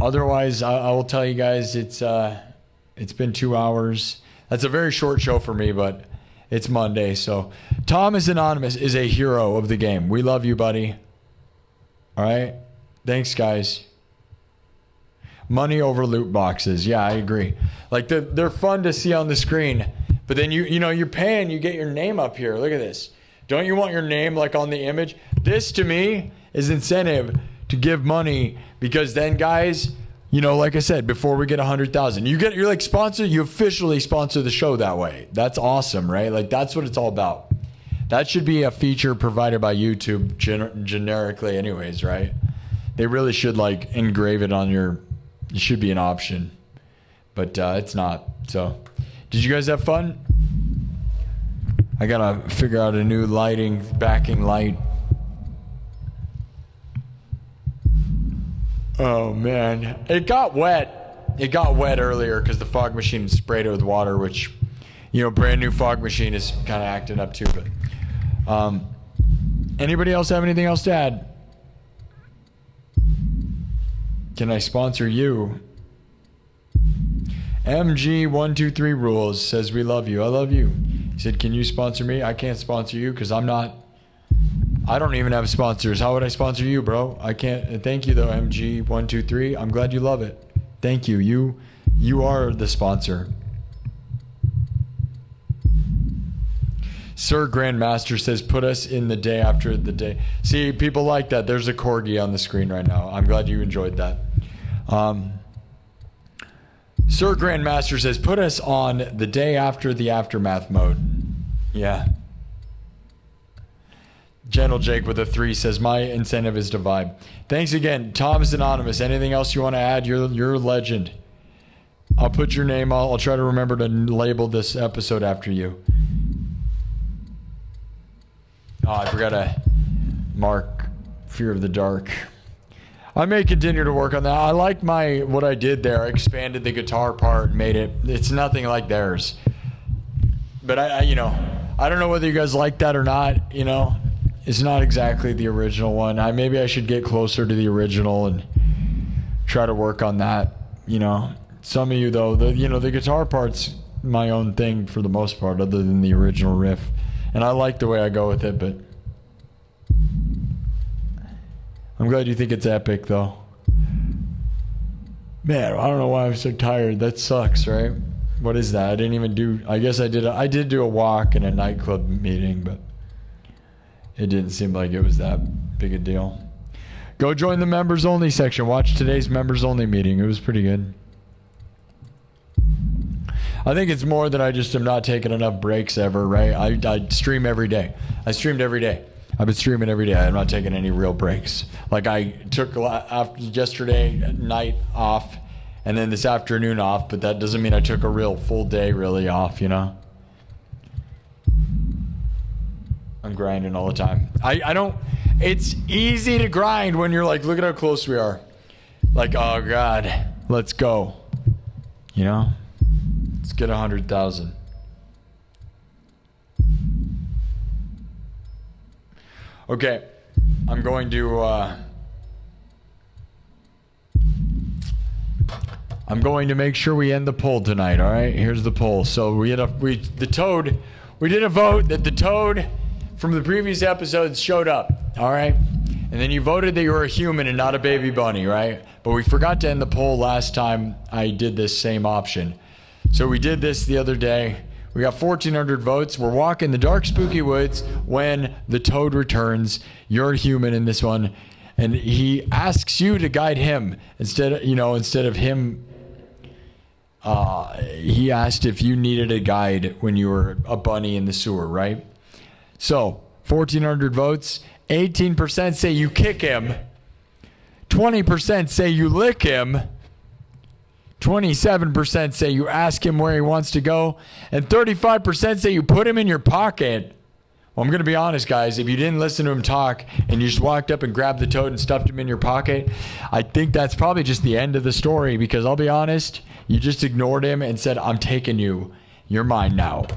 Otherwise, I will tell you guys it's been 2 hours. That's a very short show for me, but it's Monday. So Thomas Anonymous is a hero of the game. We love you, buddy. All right? Thanks, guys. Money over loot boxes. Yeah, I agree. Like, they're fun to see on the screen, but then you know, you're paying, you get your name up here. Look at this. Don't you want your name like on the image? This to me is incentive to give money, because then, guys, you know, like I said, before we get 100,000, you're like sponsored, you officially sponsor the show that way. That's awesome, right? Like, that's what it's all about. That should be a feature provided by YouTube generically anyways, right? They really should like engrave it on it should be an option, but it's not. So did you guys have fun? I gotta figure out a new backing light. Oh man, it got wet. It got wet earlier because the fog machine sprayed it with water, which, you know, brand new fog machine is kind of acting up too. But anybody else have anything else to add? Can I sponsor you? MG123 Rules says we love you. I love you. He said, can you sponsor me? I can't sponsor you because I don't even have sponsors. How would I sponsor you, bro? I can't. Thank you, though, MG123. I'm glad you love it. Thank you. You are the sponsor. Sir Grandmaster says, put us in the day after the day. See, people like that. There's a corgi on the screen right now. I'm glad you enjoyed that. Sir Grandmaster says, put us on the day after the aftermath mode. Yeah. Gentle Jake with a 3 says, my incentive is to vibe. Thanks again. Tom's Anonymous. Anything else you want to add? You're a legend. I'll put your name. I'll try to remember to label this episode after you. Oh, I forgot to mark Fear of the Dark. I may continue to work on that. I like what I did there. I expanded the guitar part, made it's nothing like theirs. But I you know, I don't know whether you guys like that or not, you know. It's not exactly the original one. Maybe I should get closer to the original and try to work on that, you know. Some of you though, the guitar part's my own thing for the most part, other than the original riff. And I like the way I go with it, but I'm glad you think it's epic, though. Man, I don't know why I'm so tired. That sucks, right? What is that? I guess I did do a walk and a nightclub meeting, but it didn't seem like it was that big a deal. Go join the members only section. Watch today's members only meeting. It was pretty good. I think it's more that I just am not taking enough breaks ever, right? I stream every day. I streamed every day. I've been streaming every day. I'm not taking any real breaks. Like I took after yesterday night off and then this afternoon off, but that doesn't mean I took a real full day really off, you know? I'm grinding all the time. It's easy to grind when you're like, look at how close we are. Like, oh God, let's go. You know? Let's get 100,000. Okay, I'm going to make sure we end the poll tonight. All right, here's the poll. So we did a vote that the toad from the previous episodes showed up. All right, And then you voted that you were a human and not a baby bunny, right? But we forgot to end the poll last time I did this same option. So we did this the other day. We got 1,400 votes. We're walking the dark, spooky woods when the toad returns. You're a human in this one. And he asks you to guide him instead of him. He asked if you needed a guide when you were a bunny in the sewer, right? So 1,400 votes. 18% say you kick him. 20% say you lick him. 27% say you ask him where he wants to go. And 35% say you put him in your pocket. Well, I'm going to be honest, guys. If you didn't listen to him talk and you just walked up and grabbed the toad and stuffed him in your pocket, I think that's probably just the end of the story, because I'll be honest, you just ignored him and said, I'm taking you. You're mine now.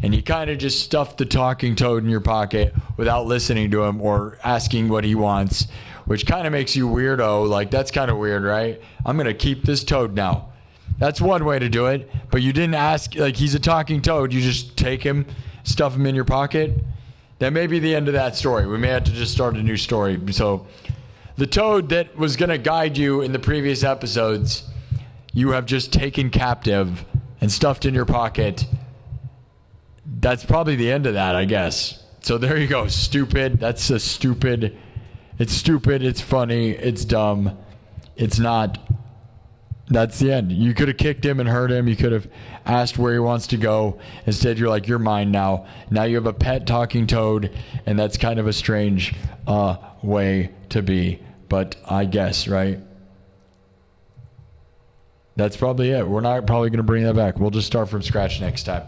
And he kind of just stuffed the talking toad in your pocket without listening to him or asking what he wants, which kind of makes you weirdo. Like, that's kind of weird, right? I'm going to keep this toad now. That's one way to do it. But you didn't ask, like, he's a talking toad. You just take him, stuff him in your pocket. That may be the end of that story. We may have to just start a new story. So the toad that was going to guide you in the previous episodes, you have just taken captive and stuffed in your pocket. That's probably the end of that, I guess. So there you go. Stupid. That's a stupid. It's stupid. It's funny. It's dumb. It's not. That's the end. You could have kicked him and hurt him. You could have asked where he wants to go. Instead, you're like, you're mine now. Now you have a pet talking toad, and that's kind of a strange way to be. But I guess, right? That's probably it. We're not probably going to bring that back. We'll just start from scratch next time.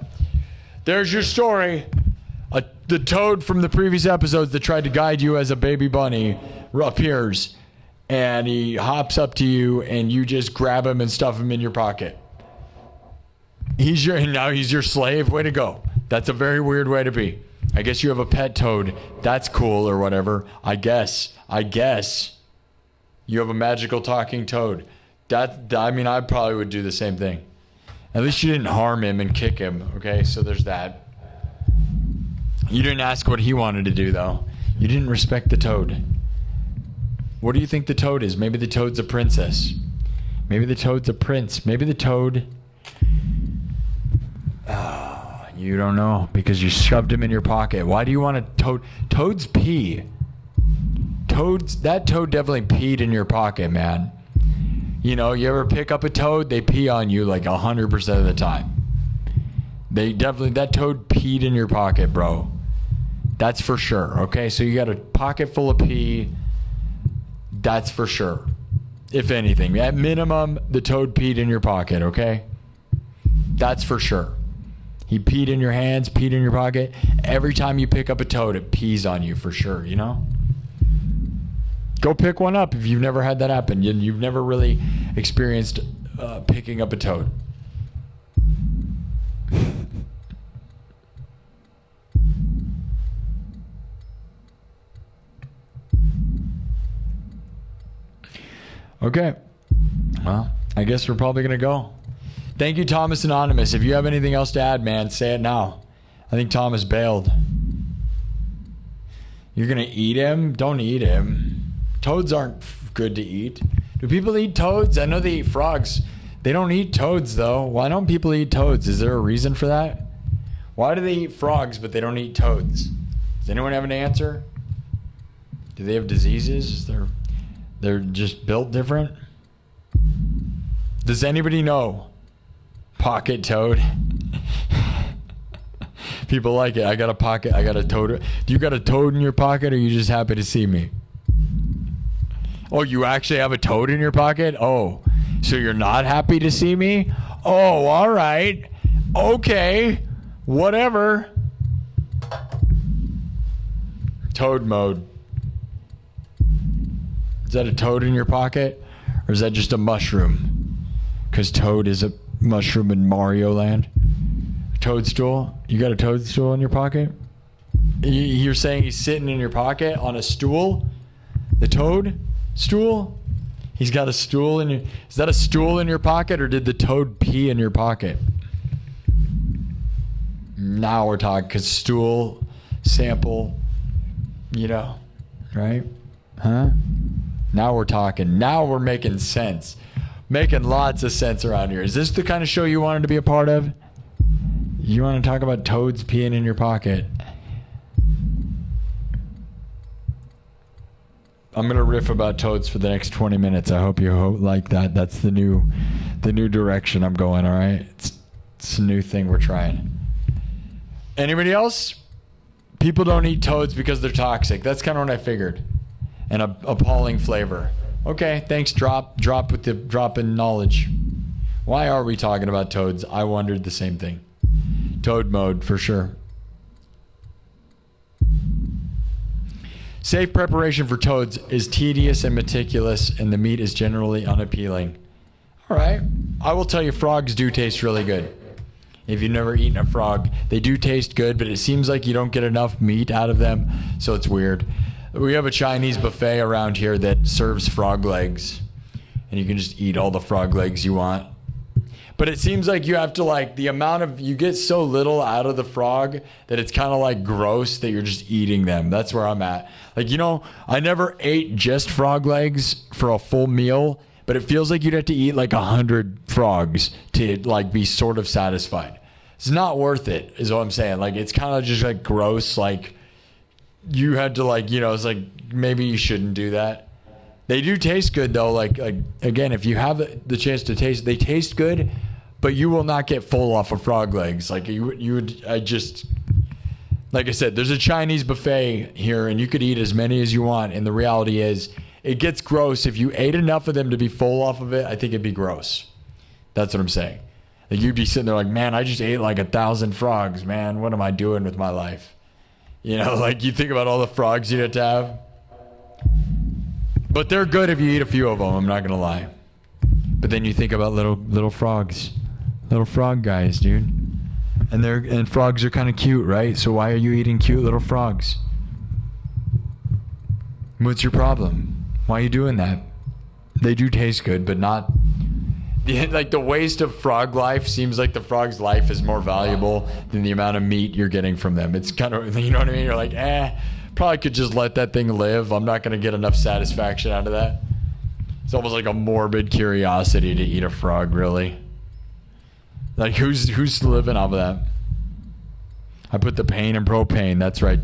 There's your story. The toad from the previous episodes that tried to guide you as a baby bunny appears, and he hops up to you, and you just grab him and stuff him in your pocket. Now he's your slave. Way to go. That's a very weird way to be. I guess you have a pet toad. That's cool or whatever. I guess you have a magical talking toad. I probably would do the same thing. At least you didn't harm him and kick him, okay? So there's that. You didn't ask what he wanted to do, though. You didn't respect the toad. What do you think the toad is? Maybe the toad's a princess. Maybe the toad's a prince. Maybe the toad... you don't know, because you shoved him in your pocket. Why do you want a toad? Toads pee. That toad definitely peed in your pocket, man. You know, you ever pick up a toad, they pee on you like 100% of the time. That toad peed in your pocket, bro. That's for sure, okay? So you got a pocket full of pee. That's for sure. If anything, at minimum, the toad peed in your pocket, okay? That's for sure. He peed in your hands, peed in your pocket. Every time you pick up a toad, it pees on you for sure, you know? Go pick one up if you've never had that happen. You've never really experienced picking up a toad. Okay. Well, I guess we're probably going to go. Thank you, Thomas Anonymous. If you have anything else to add, man, say it now. I think Thomas bailed. You're going to eat him? Don't eat him. Toads aren't good to eat. Do people eat toads? I know they eat frogs. They don't eat toads, though. Why don't people eat toads? Is there a reason for that? Why do they eat frogs, but they don't eat toads? Does anyone have an answer? Do they have diseases? They're just built different? Does anybody know? Pocket toad. People like it. I got a toad. Do you got a toad in your pocket, or are you just happy to see me? Oh, you actually have a toad in your pocket? Oh, so you're not happy to see me? Oh, all right. Okay. Whatever. Toad mode. Is that a toad in your pocket? Or is that just a mushroom? Because toad is a mushroom in Mario Land. A toadstool? You got a toadstool in your pocket? You're saying he's sitting in your pocket on a stool? The toad stool? He's got a stool in your... Is that a stool in your pocket, or did the toad pee in your pocket? Now we're talking, because stool, sample, you know, right? Huh? Now we're talking. Now we're making sense. Making lots of sense around here. Is this the kind of show you wanted to be a part of? You want to talk about toads peeing in your pocket? I'm going to riff about toads for the next 20 minutes. I hope you like that. That's the new direction I'm going, all right? It's a new thing we're trying. Anybody else? People don't eat toads because they're toxic. That's kind of what I figured. And a appalling flavor. Okay, thanks, drop with the drop in knowledge. Why are we talking about toads? I wondered the same thing. Toad mode, for sure. Safe preparation for toads is tedious and meticulous, and the meat is generally unappealing. All right. I will tell you, frogs do taste really good. If you've never eaten a frog, they do taste good, but it seems like you don't get enough meat out of them, so it's weird. We have a Chinese buffet around here that serves frog legs, and you can just eat all the frog legs you want. But it seems like you have to, like, the amount of, you get so little out of the frog that it's kind of like gross that you're just eating them. That's where I'm at. Like, you know, I never ate just frog legs for a full meal, but it feels like you'd have to eat like 100 frogs to, like, be sort of satisfied. It's not worth it, is what I'm saying. Like, it's kind of just like gross. Like, you had to, like, you know, it's like maybe you shouldn't do that. They do taste good though. Like again, if you have the chance to taste, they taste good, but you will not get full off of frog legs. Like you would, like I said, there's a Chinese buffet here and you could eat as many as you want. And the reality is it gets gross. If you ate enough of them to be full off of it, I think it'd be gross. That's what I'm saying. Like you'd be sitting there like, man, I just ate like 1,000 frogs, man. What am I doing with my life? You know, like you think about all the frogs you'd have to have. But they're good if you eat a few of them, I'm not going to lie. But then you think about little frogs. Little frog guys, dude. And frogs are kind of cute, right? So why are you eating cute little frogs? What's your problem? Why are you doing that? They do taste good, but not... Like the waste of frog life seems like the frog's life is more valuable than the amount of meat you're getting from them. It's kind of, you know what I mean? You're like, probably could just let that thing live. I'm not going to get enough satisfaction out of that. It's almost like a morbid curiosity to eat a frog, really. Like who's living off of that? I put the pain in propane. That's right.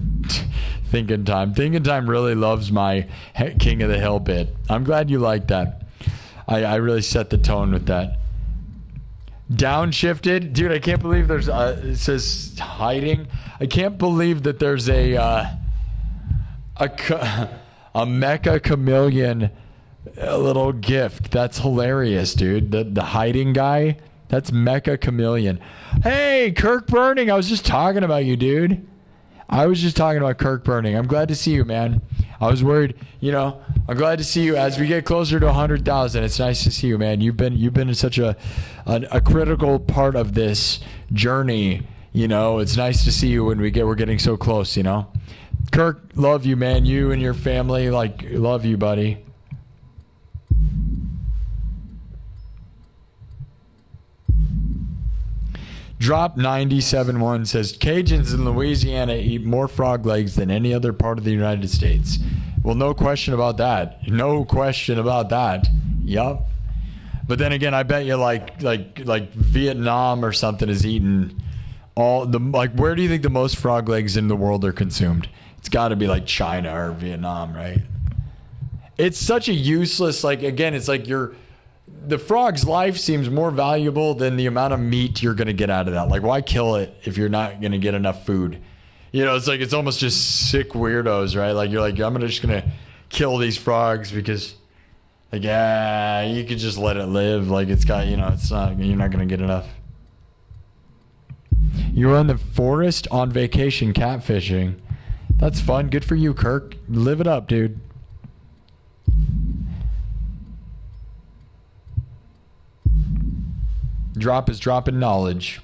Thinking Time. Thinking Time really loves my King of the Hill bit. I'm glad you like that. I really set the tone with that. Downshifted, dude. I can't believe there's it says hiding. I can't believe that there's a mecha chameleon little gift. That's hilarious, dude. The hiding guy. That's mecha chameleon. Hey, Kirk Burning. I was just talking about you, dude. I was just talking about Kirk Burning. I'm glad to see you, man. I was worried, you know. I'm glad to see you as we get closer to 100,000. It's nice to see you, man. You've been such a critical part of this journey. You know, it's nice to see you when we're getting so close. You know, Kirk, love you, man. You and your family, like, love you, buddy. Drop 97.1 says Cajuns in Louisiana eat more frog legs than any other part of the United States. Well, no question about that. No question about that. Yup. But then again, I bet you like Vietnam or something is eating all the, like, where do you think the most frog legs in the world are consumed? It's got to be like China or Vietnam, right? It's such a useless, like, again, it's like the frog's life seems more valuable than the amount of meat you're going to get out of that. Like, why kill it if you're not going to get enough food? You know, it's like, it's almost just sick weirdos, right? Like, you're like, I'm just going to kill these frogs because, like, you could just let it live. Like, it's got, you know, it's not, you're not going to get enough. You're in the forest on vacation catfishing. That's fun. Good for you, Kirk. Live it up, dude. Drop is dropping knowledge.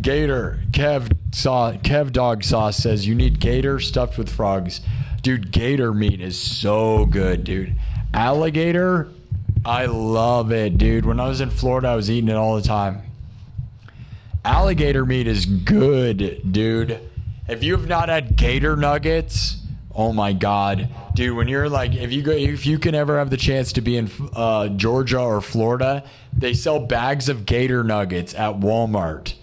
Gator, Kev Dog Sauce says you need gator stuffed with frogs. Dude, gator meat is so good, dude. Alligator, I love it, dude. When I was in Florida, I was eating it all the time. Alligator meat is good, dude. If you have not had gator nuggets, Oh my God, dude! When you're like, if you can ever have the chance to be in Georgia or Florida, they sell bags of gator nuggets at Walmart.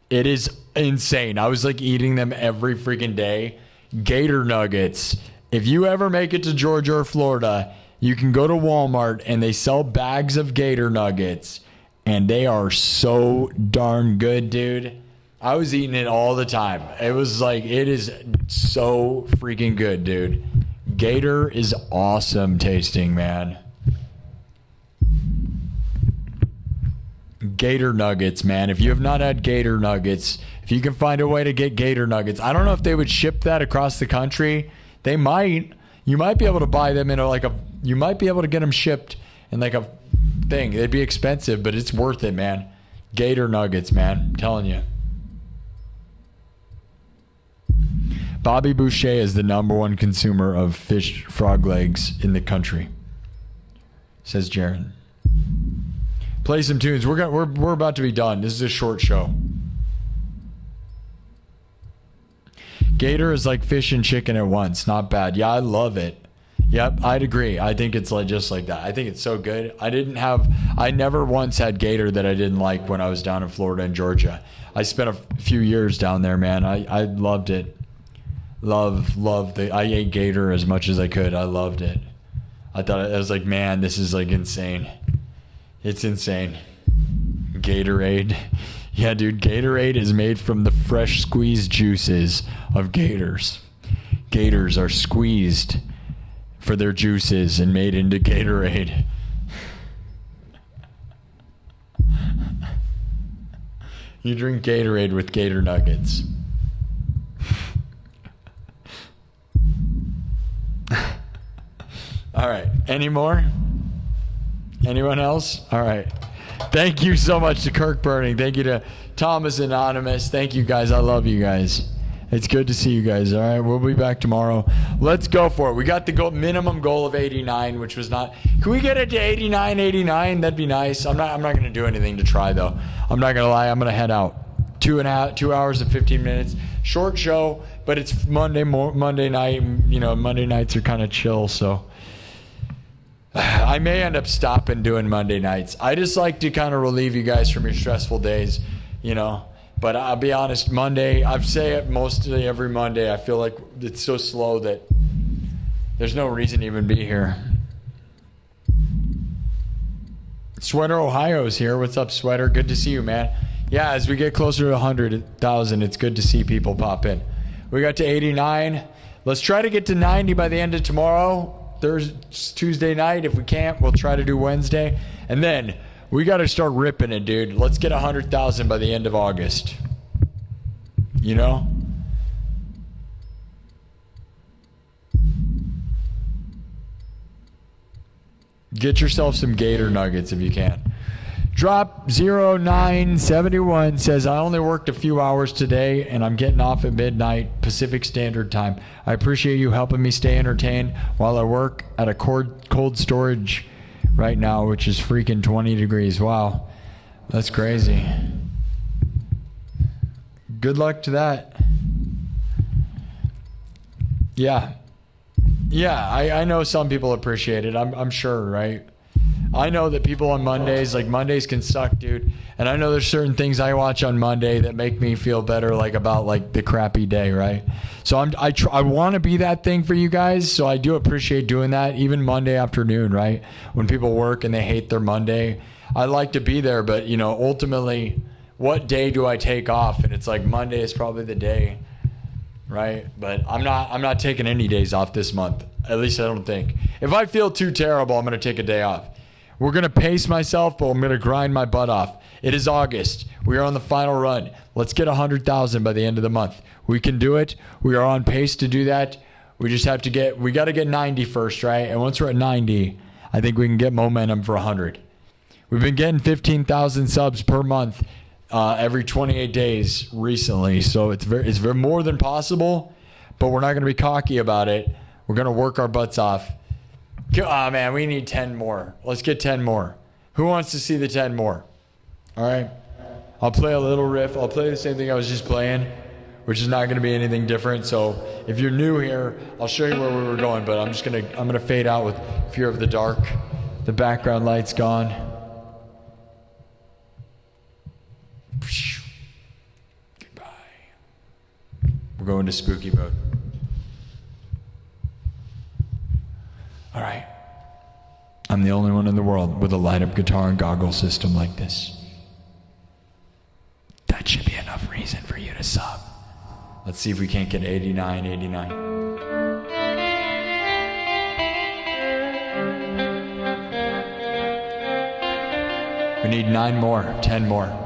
It is insane. I was like eating them every freaking day. Gator nuggets. If you ever make it to Georgia or Florida, you can go to Walmart and they sell bags of gator nuggets, and they are so darn good, dude. I was eating it all the time. It was like, it is so freaking good, dude. Gator is awesome tasting, man. Gator nuggets, man. If you have not had gator nuggets, if you can find a way to get gator nuggets, I don't know if they would ship that across the country. They might. You might be able to buy them in you might be able to get them shipped in like a thing. It'd be expensive, but it's worth it, man. Gator nuggets, man. I'm telling you. Bobby Boucher is the #1 consumer of fish frog legs in the country, says Jared. Play some tunes. We're about to be done. This is a short show. Gator is like fish and chicken at once. Not bad. Yeah, I love it. Yep, I'd agree. I think it's like just like that. I think it's so good. I never once had gator that I didn't like when I was down in Florida and Georgia. I spent a few years down there, man. I loved it. I ate gator as much as I could. I loved it. I was like, man, this is like insane. It's insane. Gatorade. Yeah, dude, Gatorade is made from the fresh squeezed juices of gators. Gators are squeezed for their juices and made into Gatorade. You drink Gatorade with gator nuggets. All right. Any more? Anyone else? All right. Thank you so much to Kirk Burning. Thank you to Thomas Anonymous. Thank you guys. I love you guys. It's good to see you guys. All right. We'll be back tomorrow. Let's go for it. We got the minimum goal of 89, which was not. Can we get it to 89? That'd be nice. I'm not going to do anything to try though. I'm not going to lie. I'm going to head out. 2 hours and 15 minutes. Short show, but it's Monday night. You know, Monday nights are kind of chill, so. I may end up stopping doing Monday nights. I just like to kind of relieve you guys from your stressful days, you know. But I'll be honest, Monday, I say it mostly every Monday. I feel like it's so slow that there's no reason to even be here. Sweater Ohio's here. What's up, Sweater? Good to see you, man. Yeah, as we get closer to 100,000, it's good to see people pop in. We got to 89. Let's try to get to 90 by the end of tomorrow. Tuesday night. If we can't, we'll try to do Wednesday. And then we got to start ripping it, dude. Let's get 100,000 by the end of August. You know? Get yourself some gator nuggets if you can. Drop 0971 says, I only worked a few hours today and I'm getting off at midnight Pacific Standard Time. I appreciate you helping me stay entertained while I work at a cold storage right now, which is freaking 20 degrees. Wow. That's crazy. Good luck to that. Yeah. Yeah, I know some people appreciate it. I'm sure, right? I know that people on Mondays, like Mondays can suck, dude. And I know there's certain things I watch on Monday that make me feel better, like about like the crappy day, right? So I want to be that thing for you guys. So I do appreciate doing that, even Monday afternoon, right? When people work and they hate their Monday, I like to be there. But you know, ultimately, what day do I take off? And it's like Monday is probably the day, right? But I'm not taking any days off this month. At least I don't think. If I feel too terrible, I'm going to take a day off. We're going to pace myself, but I'm going to grind my butt off. It is August. We are on the final run. Let's get 100,000 by the end of the month. We can do it. We are on pace to do that. We just have to we got to get 90 first, right? And once we're at 90, I think we can get momentum for 100. We've been getting 15,000 subs per month every 28 days recently. So it's very more than possible, but we're not going to be cocky about it. We're going to work our butts off. Oh, man, we need 10 more. Let's get 10 more. Who wants to see the 10 more? All right. I'll play a little riff. I'll play the same thing I was just playing. which is not going to be anything different. So if you're new here, I'll show you where we were going, but I'm gonna fade out with Fear of the Dark. The background light's gone. Goodbye. We're going to spooky mode. All right. I'm the only one in the world with a light-up guitar and goggle system like this. That should be enough reason for you to sub. Let's see if we can't get 89. We need 9 more, 10 more.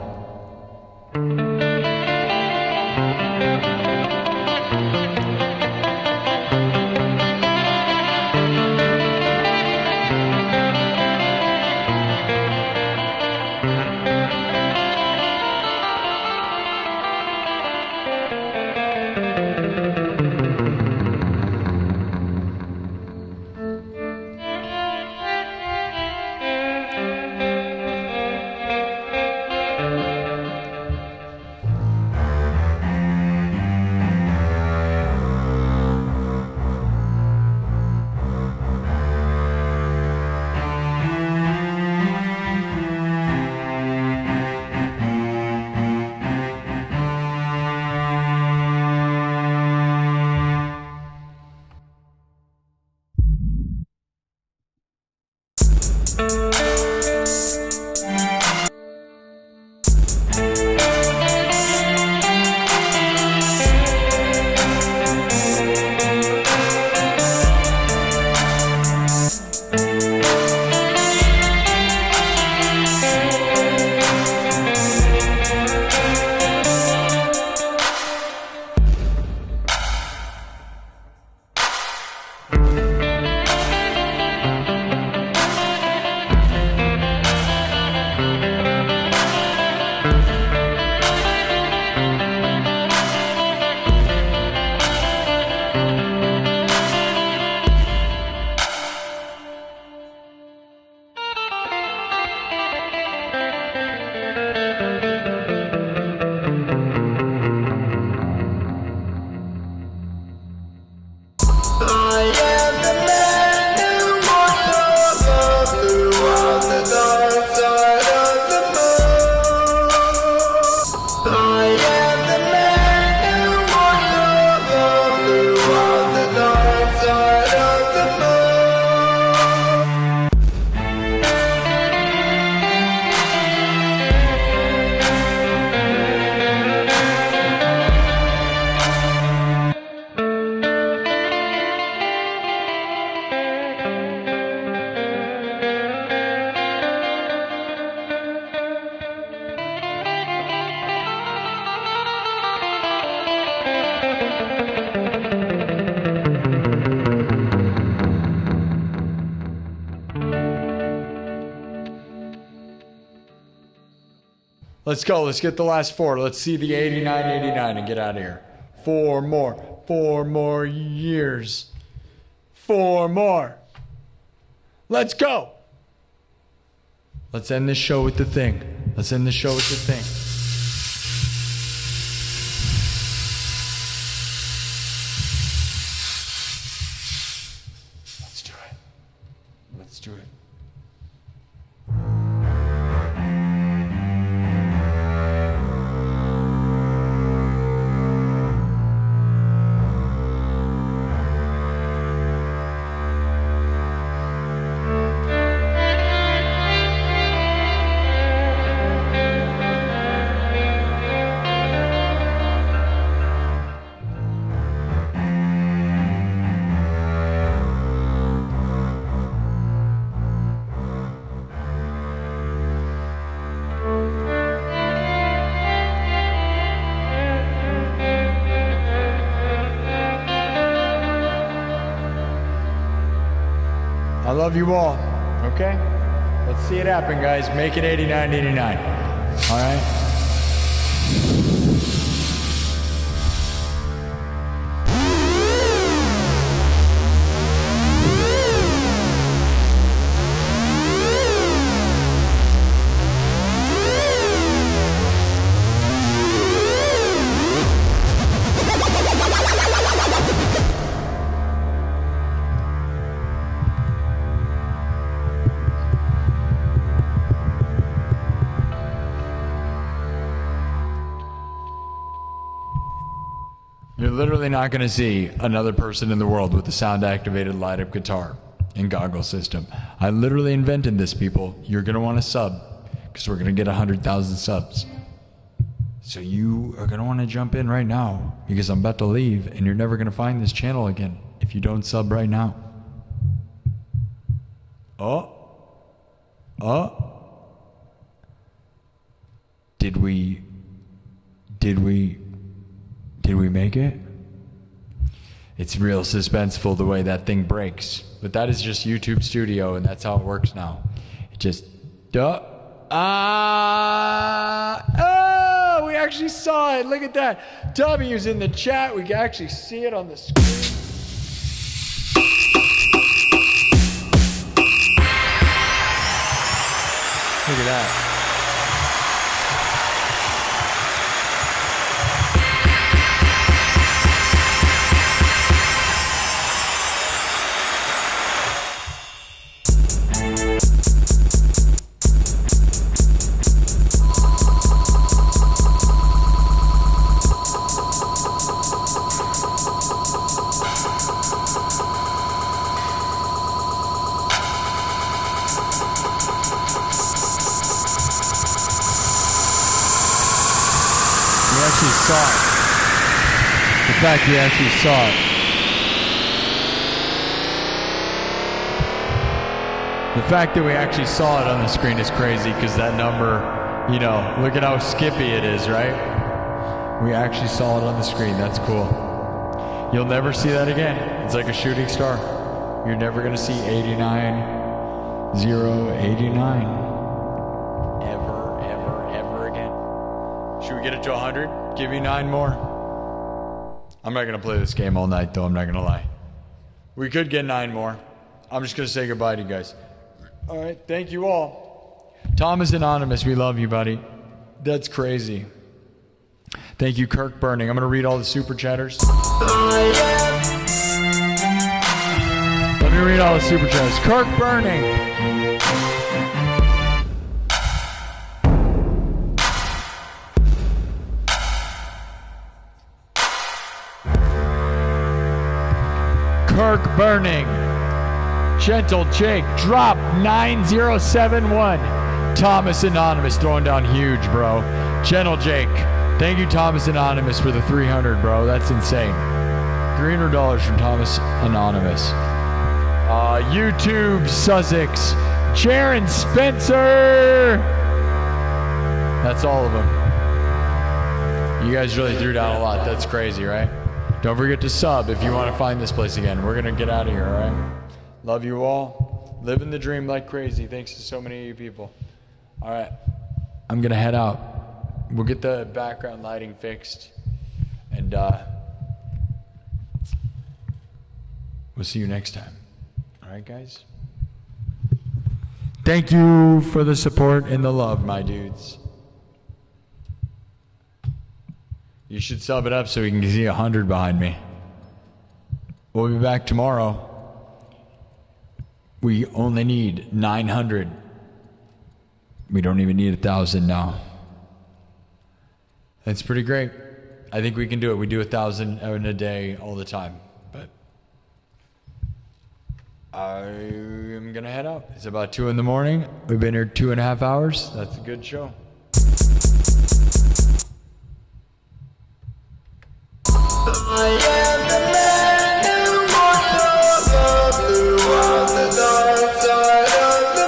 Let's go. Let's get the last 4. Let's see the 89 and get out of here. 4 more. 4 more years. 4 more. Let's go. Let's end this show with the thing. Let's end the show with the thing. Let's do it. Let's do it. I love you all, okay? Let's see it happen, guys. Make it 89. All right? You're literally not going to see another person in the world with a sound-activated light-up guitar and goggle system. I literally invented this, people. You're going to want to sub, because we're going to get 100,000 subs. So you are going to want to jump in right now, because I'm about to leave, and you're never going to find this channel again if you don't sub right now. Did we make it? It's real suspenseful the way that thing breaks. But that is just YouTube Studio, and that's how it works now. It just... Oh, we actually saw it. Look at that. W's in the chat. We can actually see it on the screen. Look at that. Saw it. The fact we actually saw it. The fact that we actually saw it on the screen is crazy, because that number, you know, look at how skippy it is, right? We actually saw it on the screen. That's cool. You'll never see that again. It's like a shooting star. You're never going to see 89. Ever again. Should we get it to 100? Give you 9 more. I'm not going to play this game all night, though. I'm not going to lie. We could get 9 more. I'm just going to say goodbye to you guys. All right. Thank you all. Thomas Anonymous, we love you, buddy. That's crazy. Thank you, Kirk Burning. I'm going to read all the super chatters. Let me read all the super chatters. Kirk Burning. Kirk Burning. Gentle Jake, drop 9071. Thomas Anonymous throwing down huge, bro. Gentle Jake, thank you, Thomas Anonymous, for the 300, bro. That's insane. $300 from Thomas Anonymous. YouTube Sussex, Jaron Spencer. That's all of them. You guys really threw down a lot. That's crazy, right? Don't forget to sub if you want to find this place again. We're going to get out of here, all right? Love you all. Living the dream like crazy. Thanks to so many of you people. All right. I'm going to head out. We'll get the background lighting fixed. And we'll see you next time. All right, guys? Thank you for the support and the love, my dudes. You should sub it up so we can see 100 behind me. We'll be back tomorrow. We only need 900. We don't even need 1,000 now. That's pretty great. I think we can do it. We do 1,000 in a day all the time. But I am going to head out. It's about 2 in the morning. We've been here 2.5 hours. That's a good show. I am the man who walks on the blue on the dark side of the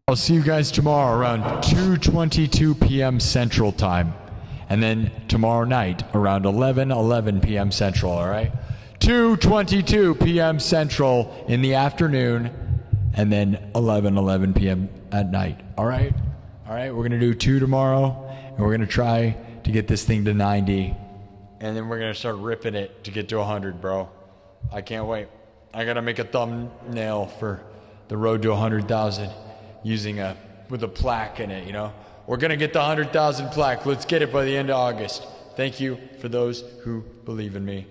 I'll see you guys tomorrow around 2:22 p.m. Central Time. And then tomorrow night around 11 p.m. Central, all right? 2:22 p.m. Central in the afternoon, and then 11 p.m. at night, all right? All right, we're going to do 2 tomorrow, and we're going to try to get this thing to 90, and then we're going to start ripping it to get to 100, bro. I can't wait. I got to make a thumbnail for the road to 100,000 with a plaque in it, you know? We're going to get the 100,000 plaque. Let's get it by the end of August. Thank you for those who believe in me.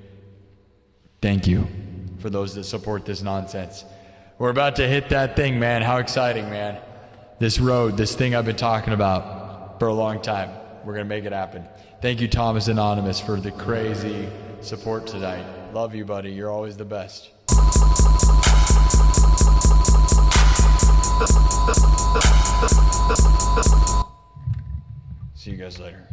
Thank you for those that support this nonsense. We're about to hit that thing, man. How exciting, man. This road, this thing I've been talking about for a long time. We're going to make it happen. Thank you, Thomas Anonymous, for the crazy support tonight. Love you, buddy. You're always the best. See you guys later.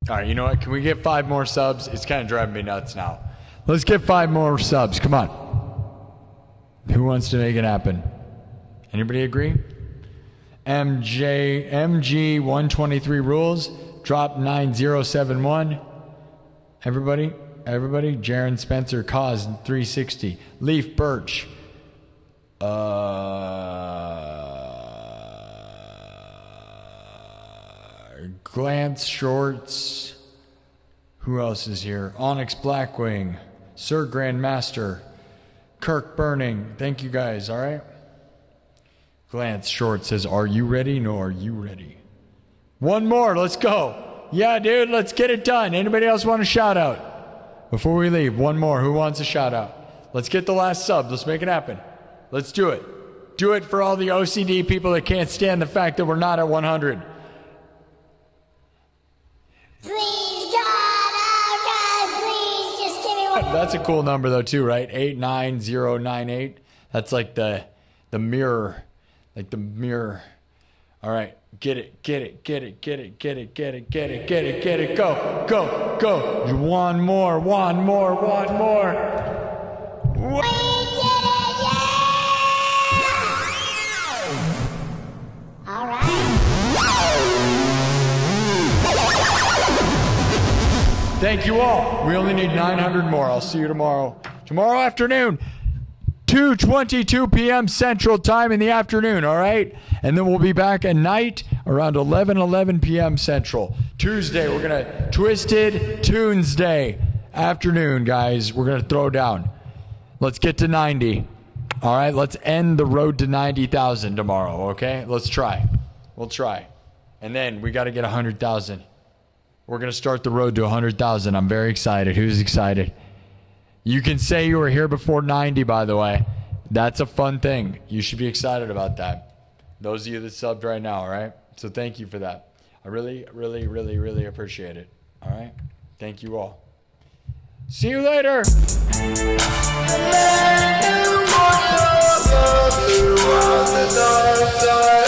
All right, you know what? Can we get 5 more subs? It's kind of driving me nuts now. Let's get 5 more subs. Come on. Who wants to make it happen? Anybody agree? MG 123 rules. Drop 9071. Everybody? Jaron Spencer, Cause 360. Leaf Birch. Glance Shorts. Who else is here? Onyx Blackwing. Sir Grandmaster. Kirk Burning. Thank you guys, all right? Glance Short says, are you ready? No, are you ready? 1 more, let's go. Yeah, dude, let's get it done. Anybody else want a shout out? Before we leave, 1 more. Who wants a shout out? Let's get the last sub. Let's make it happen. Let's do it. Do it for all the OCD people that can't stand the fact that we're not at 100. Please, God, oh God, please, just give me 1 more. That's a cool number though too, right? 89098. That's like the mirror. Like the mirror. All right. Get it. Go. 1 more. We did it, yeah! All right. Thank you all. We only need 900 more. I'll see you tomorrow. Tomorrow afternoon. 2:22 p.m. Central Time in the afternoon, all right? And then we'll be back at night around 11 p.m. Central. Tuesday, we're going to Twisted Tunes Day. Afternoon, guys. We're going to throw down. Let's get to 90. All right? Let's end the road to 90,000 tomorrow, okay? Let's try. We'll try. And then we got to get 100,000. We're going to start the road to 100,000. I'm very excited. Who's excited? You can say you were here before 90, by the way. That's a fun thing. You should be excited about that. Those of you that subbed right now, all right? So thank you for that. I really appreciate it. All right? Thank you all. See you later. You on the dark side.